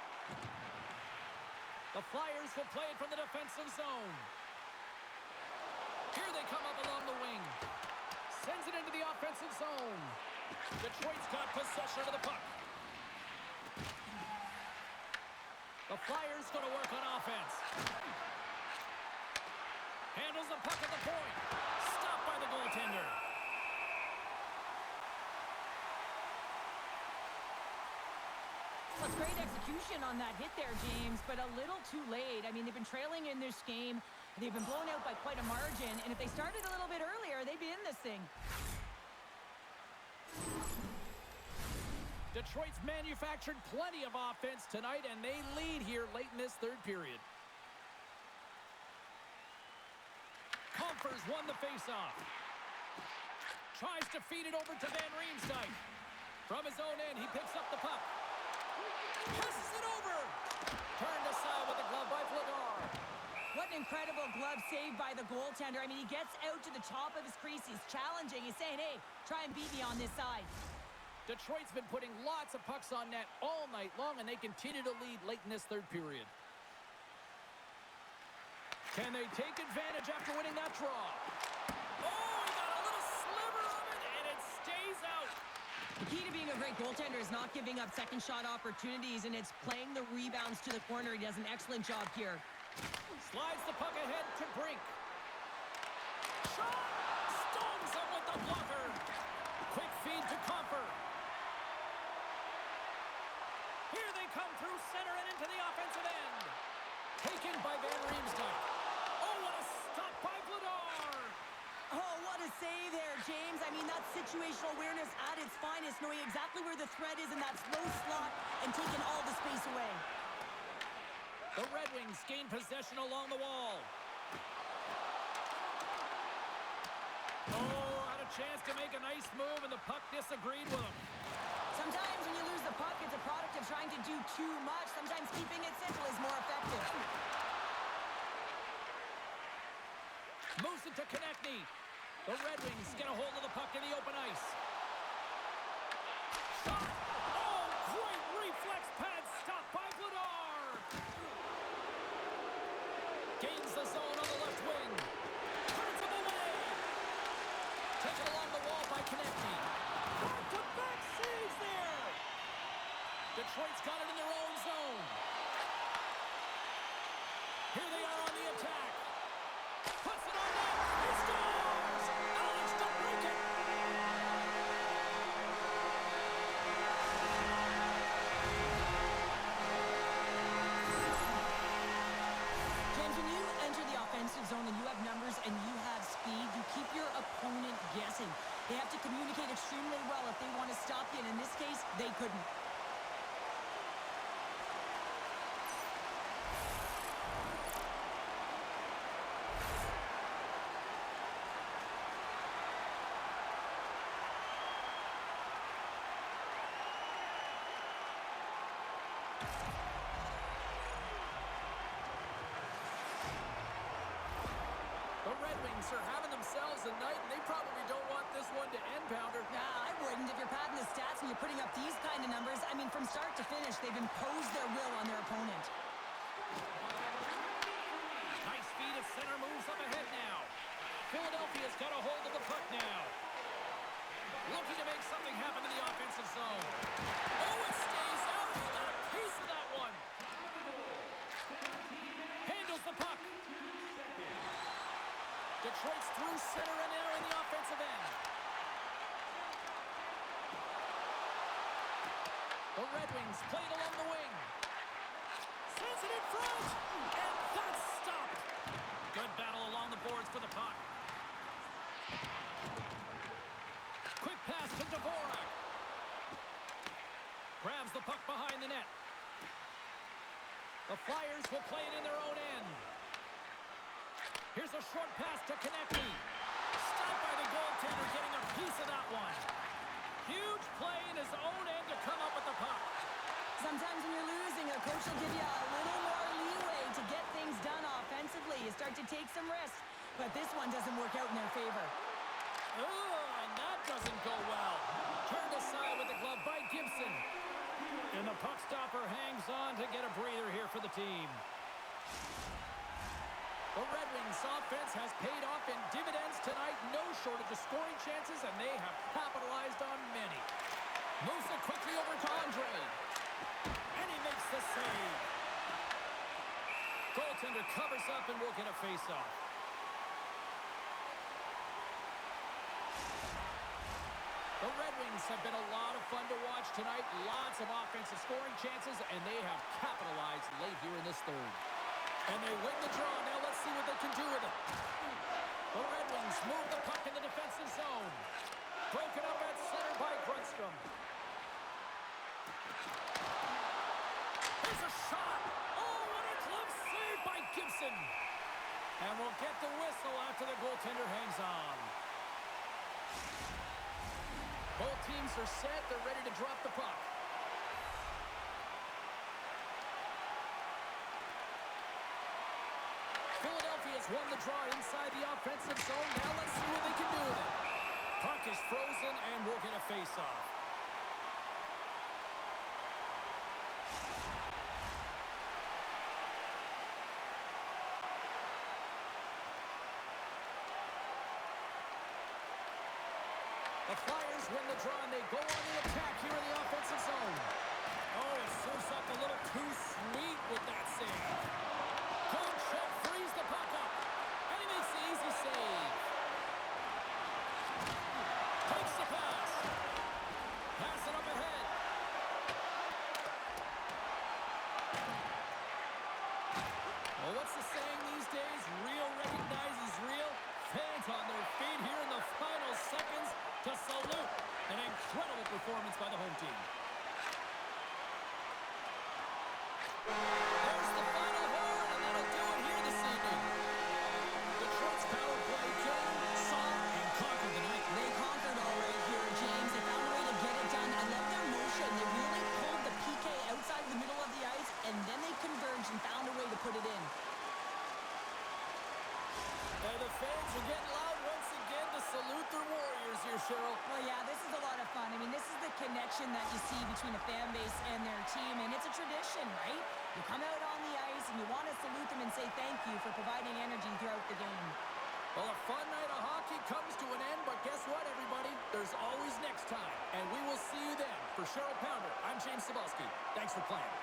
The Flyers will play it from the defensive zone. Here they come up along the wing. Sends it into the offensive zone. Detroit's got possession of the puck. The Flyers going to work on offense. Handles the puck at the point. Stopped by the goaltender. Well, it's great execution on that hit there, James, but a little too late. I mean, they've been trailing in this game. They've been blown out by quite a margin, and if they started a little bit earlier, they'd be in this thing. Detroit's manufactured plenty of offense tonight, and they lead here late in this third period. Compher's won the faceoff. Tries to feed it over to Van Riemsdyk. From his own end, he picks up the puck. Passes it over. Turned aside with the glove by Vladar. What an incredible glove save by the goaltender. I mean, he gets out to the top of his crease. He's challenging. He's saying, hey, try and beat me on this side. Detroit's been putting lots of pucks on net all night long, and they continue to lead late in this third period. Can they take advantage after winning that draw? Oh, he got a little sliver of it, and it stays out. The key to being a great goaltender is not giving up second shot opportunities, and it's playing the rebounds to the corner. He does an excellent job here. Slides the puck ahead to Brink. Shot! Stones him with the blocker. Quick feed to Compher. Here they come through center and into the offensive end. Taken by Van Riemsdyk. Oh, what a stop by Vladar. Oh, what a save there, James. I mean, that's situational awareness at its finest, knowing exactly where the threat is in that slow slot and taking all the space away. The Red Wings gain possession along the wall. Oh, had a chance to make a nice move, and the puck disagreed with him. Sometimes when you lose the puck, it's a product of trying to do too much. Sometimes keeping it simple is more effective. Moves it to Konechny. The Red Wings get a hold of the puck in the open ice. Shot! Oh, great reflex pad stop by Vladar. Gains the zone on the left wing. Turns him away. Taken along the wall by Konechny. Back-to-back saves there. Detroit's got it in their own zone. Here they are on the attack. Puts it on net. He scores! Alex to break it. James, when you enter the offensive zone and you have numbers and you have speed, you keep your opponent guessing. They have to communicate extremely well if they want to stop you, and in this case, they couldn't. The Red Wings are having themselves a night, and they probably don't want this one to end, Pounder. Nah, I wouldn't. If you're padding the stats and you're putting up these kind of numbers, I mean, from start to finish, they've imposed their will on their opponent. Nice feed at center, moves up ahead now. Philadelphia's got a hold of the puck now. Looking to make something happen in the offensive zone. Oh, it stays out. He got a piece of that one. Handles the puck. Detroit's through center and now in the offensive end. The Red Wings played along the wing. Sends it in front. And that's stopped. Good battle along the boards for the puck. Quick pass to Dvorak. Grabs the puck behind the net. The Flyers will play it in their own end. Here's a short pass to Konechny. Stopped by the goaltender, getting a piece of that one. Huge play in his own end to come up with the puck. Sometimes when you're losing, a coach will give you a little more leeway to get things done offensively. You start to take some risks, but this one doesn't work out in their favor. Oh, and that doesn't go well. Turned aside with the glove by Gibson. And the puck stopper hangs on to get a breather here for the team. The Red Wings offense has paid off in dividends tonight. No shortage of scoring chances, and they have capitalized on many. Moves it quickly over to Andre. And he makes the save. Goaltender covers up and will get a face-off. The Red Wings have been a lot of fun to watch tonight. Lots of offensive scoring chances, and they have capitalized late here in this third. And they win the draw. Now let's see what they can do with it. The Red Wings move the puck in the defensive zone. Broken up at center by Grundstrom. Here's a shot. Oh, what a glove save by Gibson. And we'll get the whistle after the goaltender hangs on. Both teams are set. They're ready to drop the puck. Philadelphia's won the draw inside the offensive zone. Now let's see what they can do with it. Puck is frozen, and we'll get a face-off. The Flyers win the draw, and they go on the attack here in the offensive zone. Oh, it serves up a little too sweet with that save. Good check, frees the puck up, and he makes the easy save. Takes the pass. Pass it up ahead. Well, what's the saying these days? Real recognizes real. Fans on their feet here in the final seconds to salute an incredible performance by the home team. There's the final horn, and that'll do it here this evening. Detroit's power play game saw and conquered tonight. They conquered all right here, James. They found a way to get it done. I love their motion. They really pulled the PK outside the middle of the ice, and then they converged and found a way to put it in. And the fans are getting loud once again to salute their Warriors here, Cheryl. Well, yeah, this is a lot of fun. I mean, this is the connection that you see between a fan base and their team, and it's a tradition, right? You come out on the ice, and you want to salute them and say thank you for providing energy throughout the game. Well, a fun night of hockey comes to an end, but guess what, everybody? There's always next time, and we will see you then. For Cheryl Pounder, I'm James Cebulski. Thanks for playing.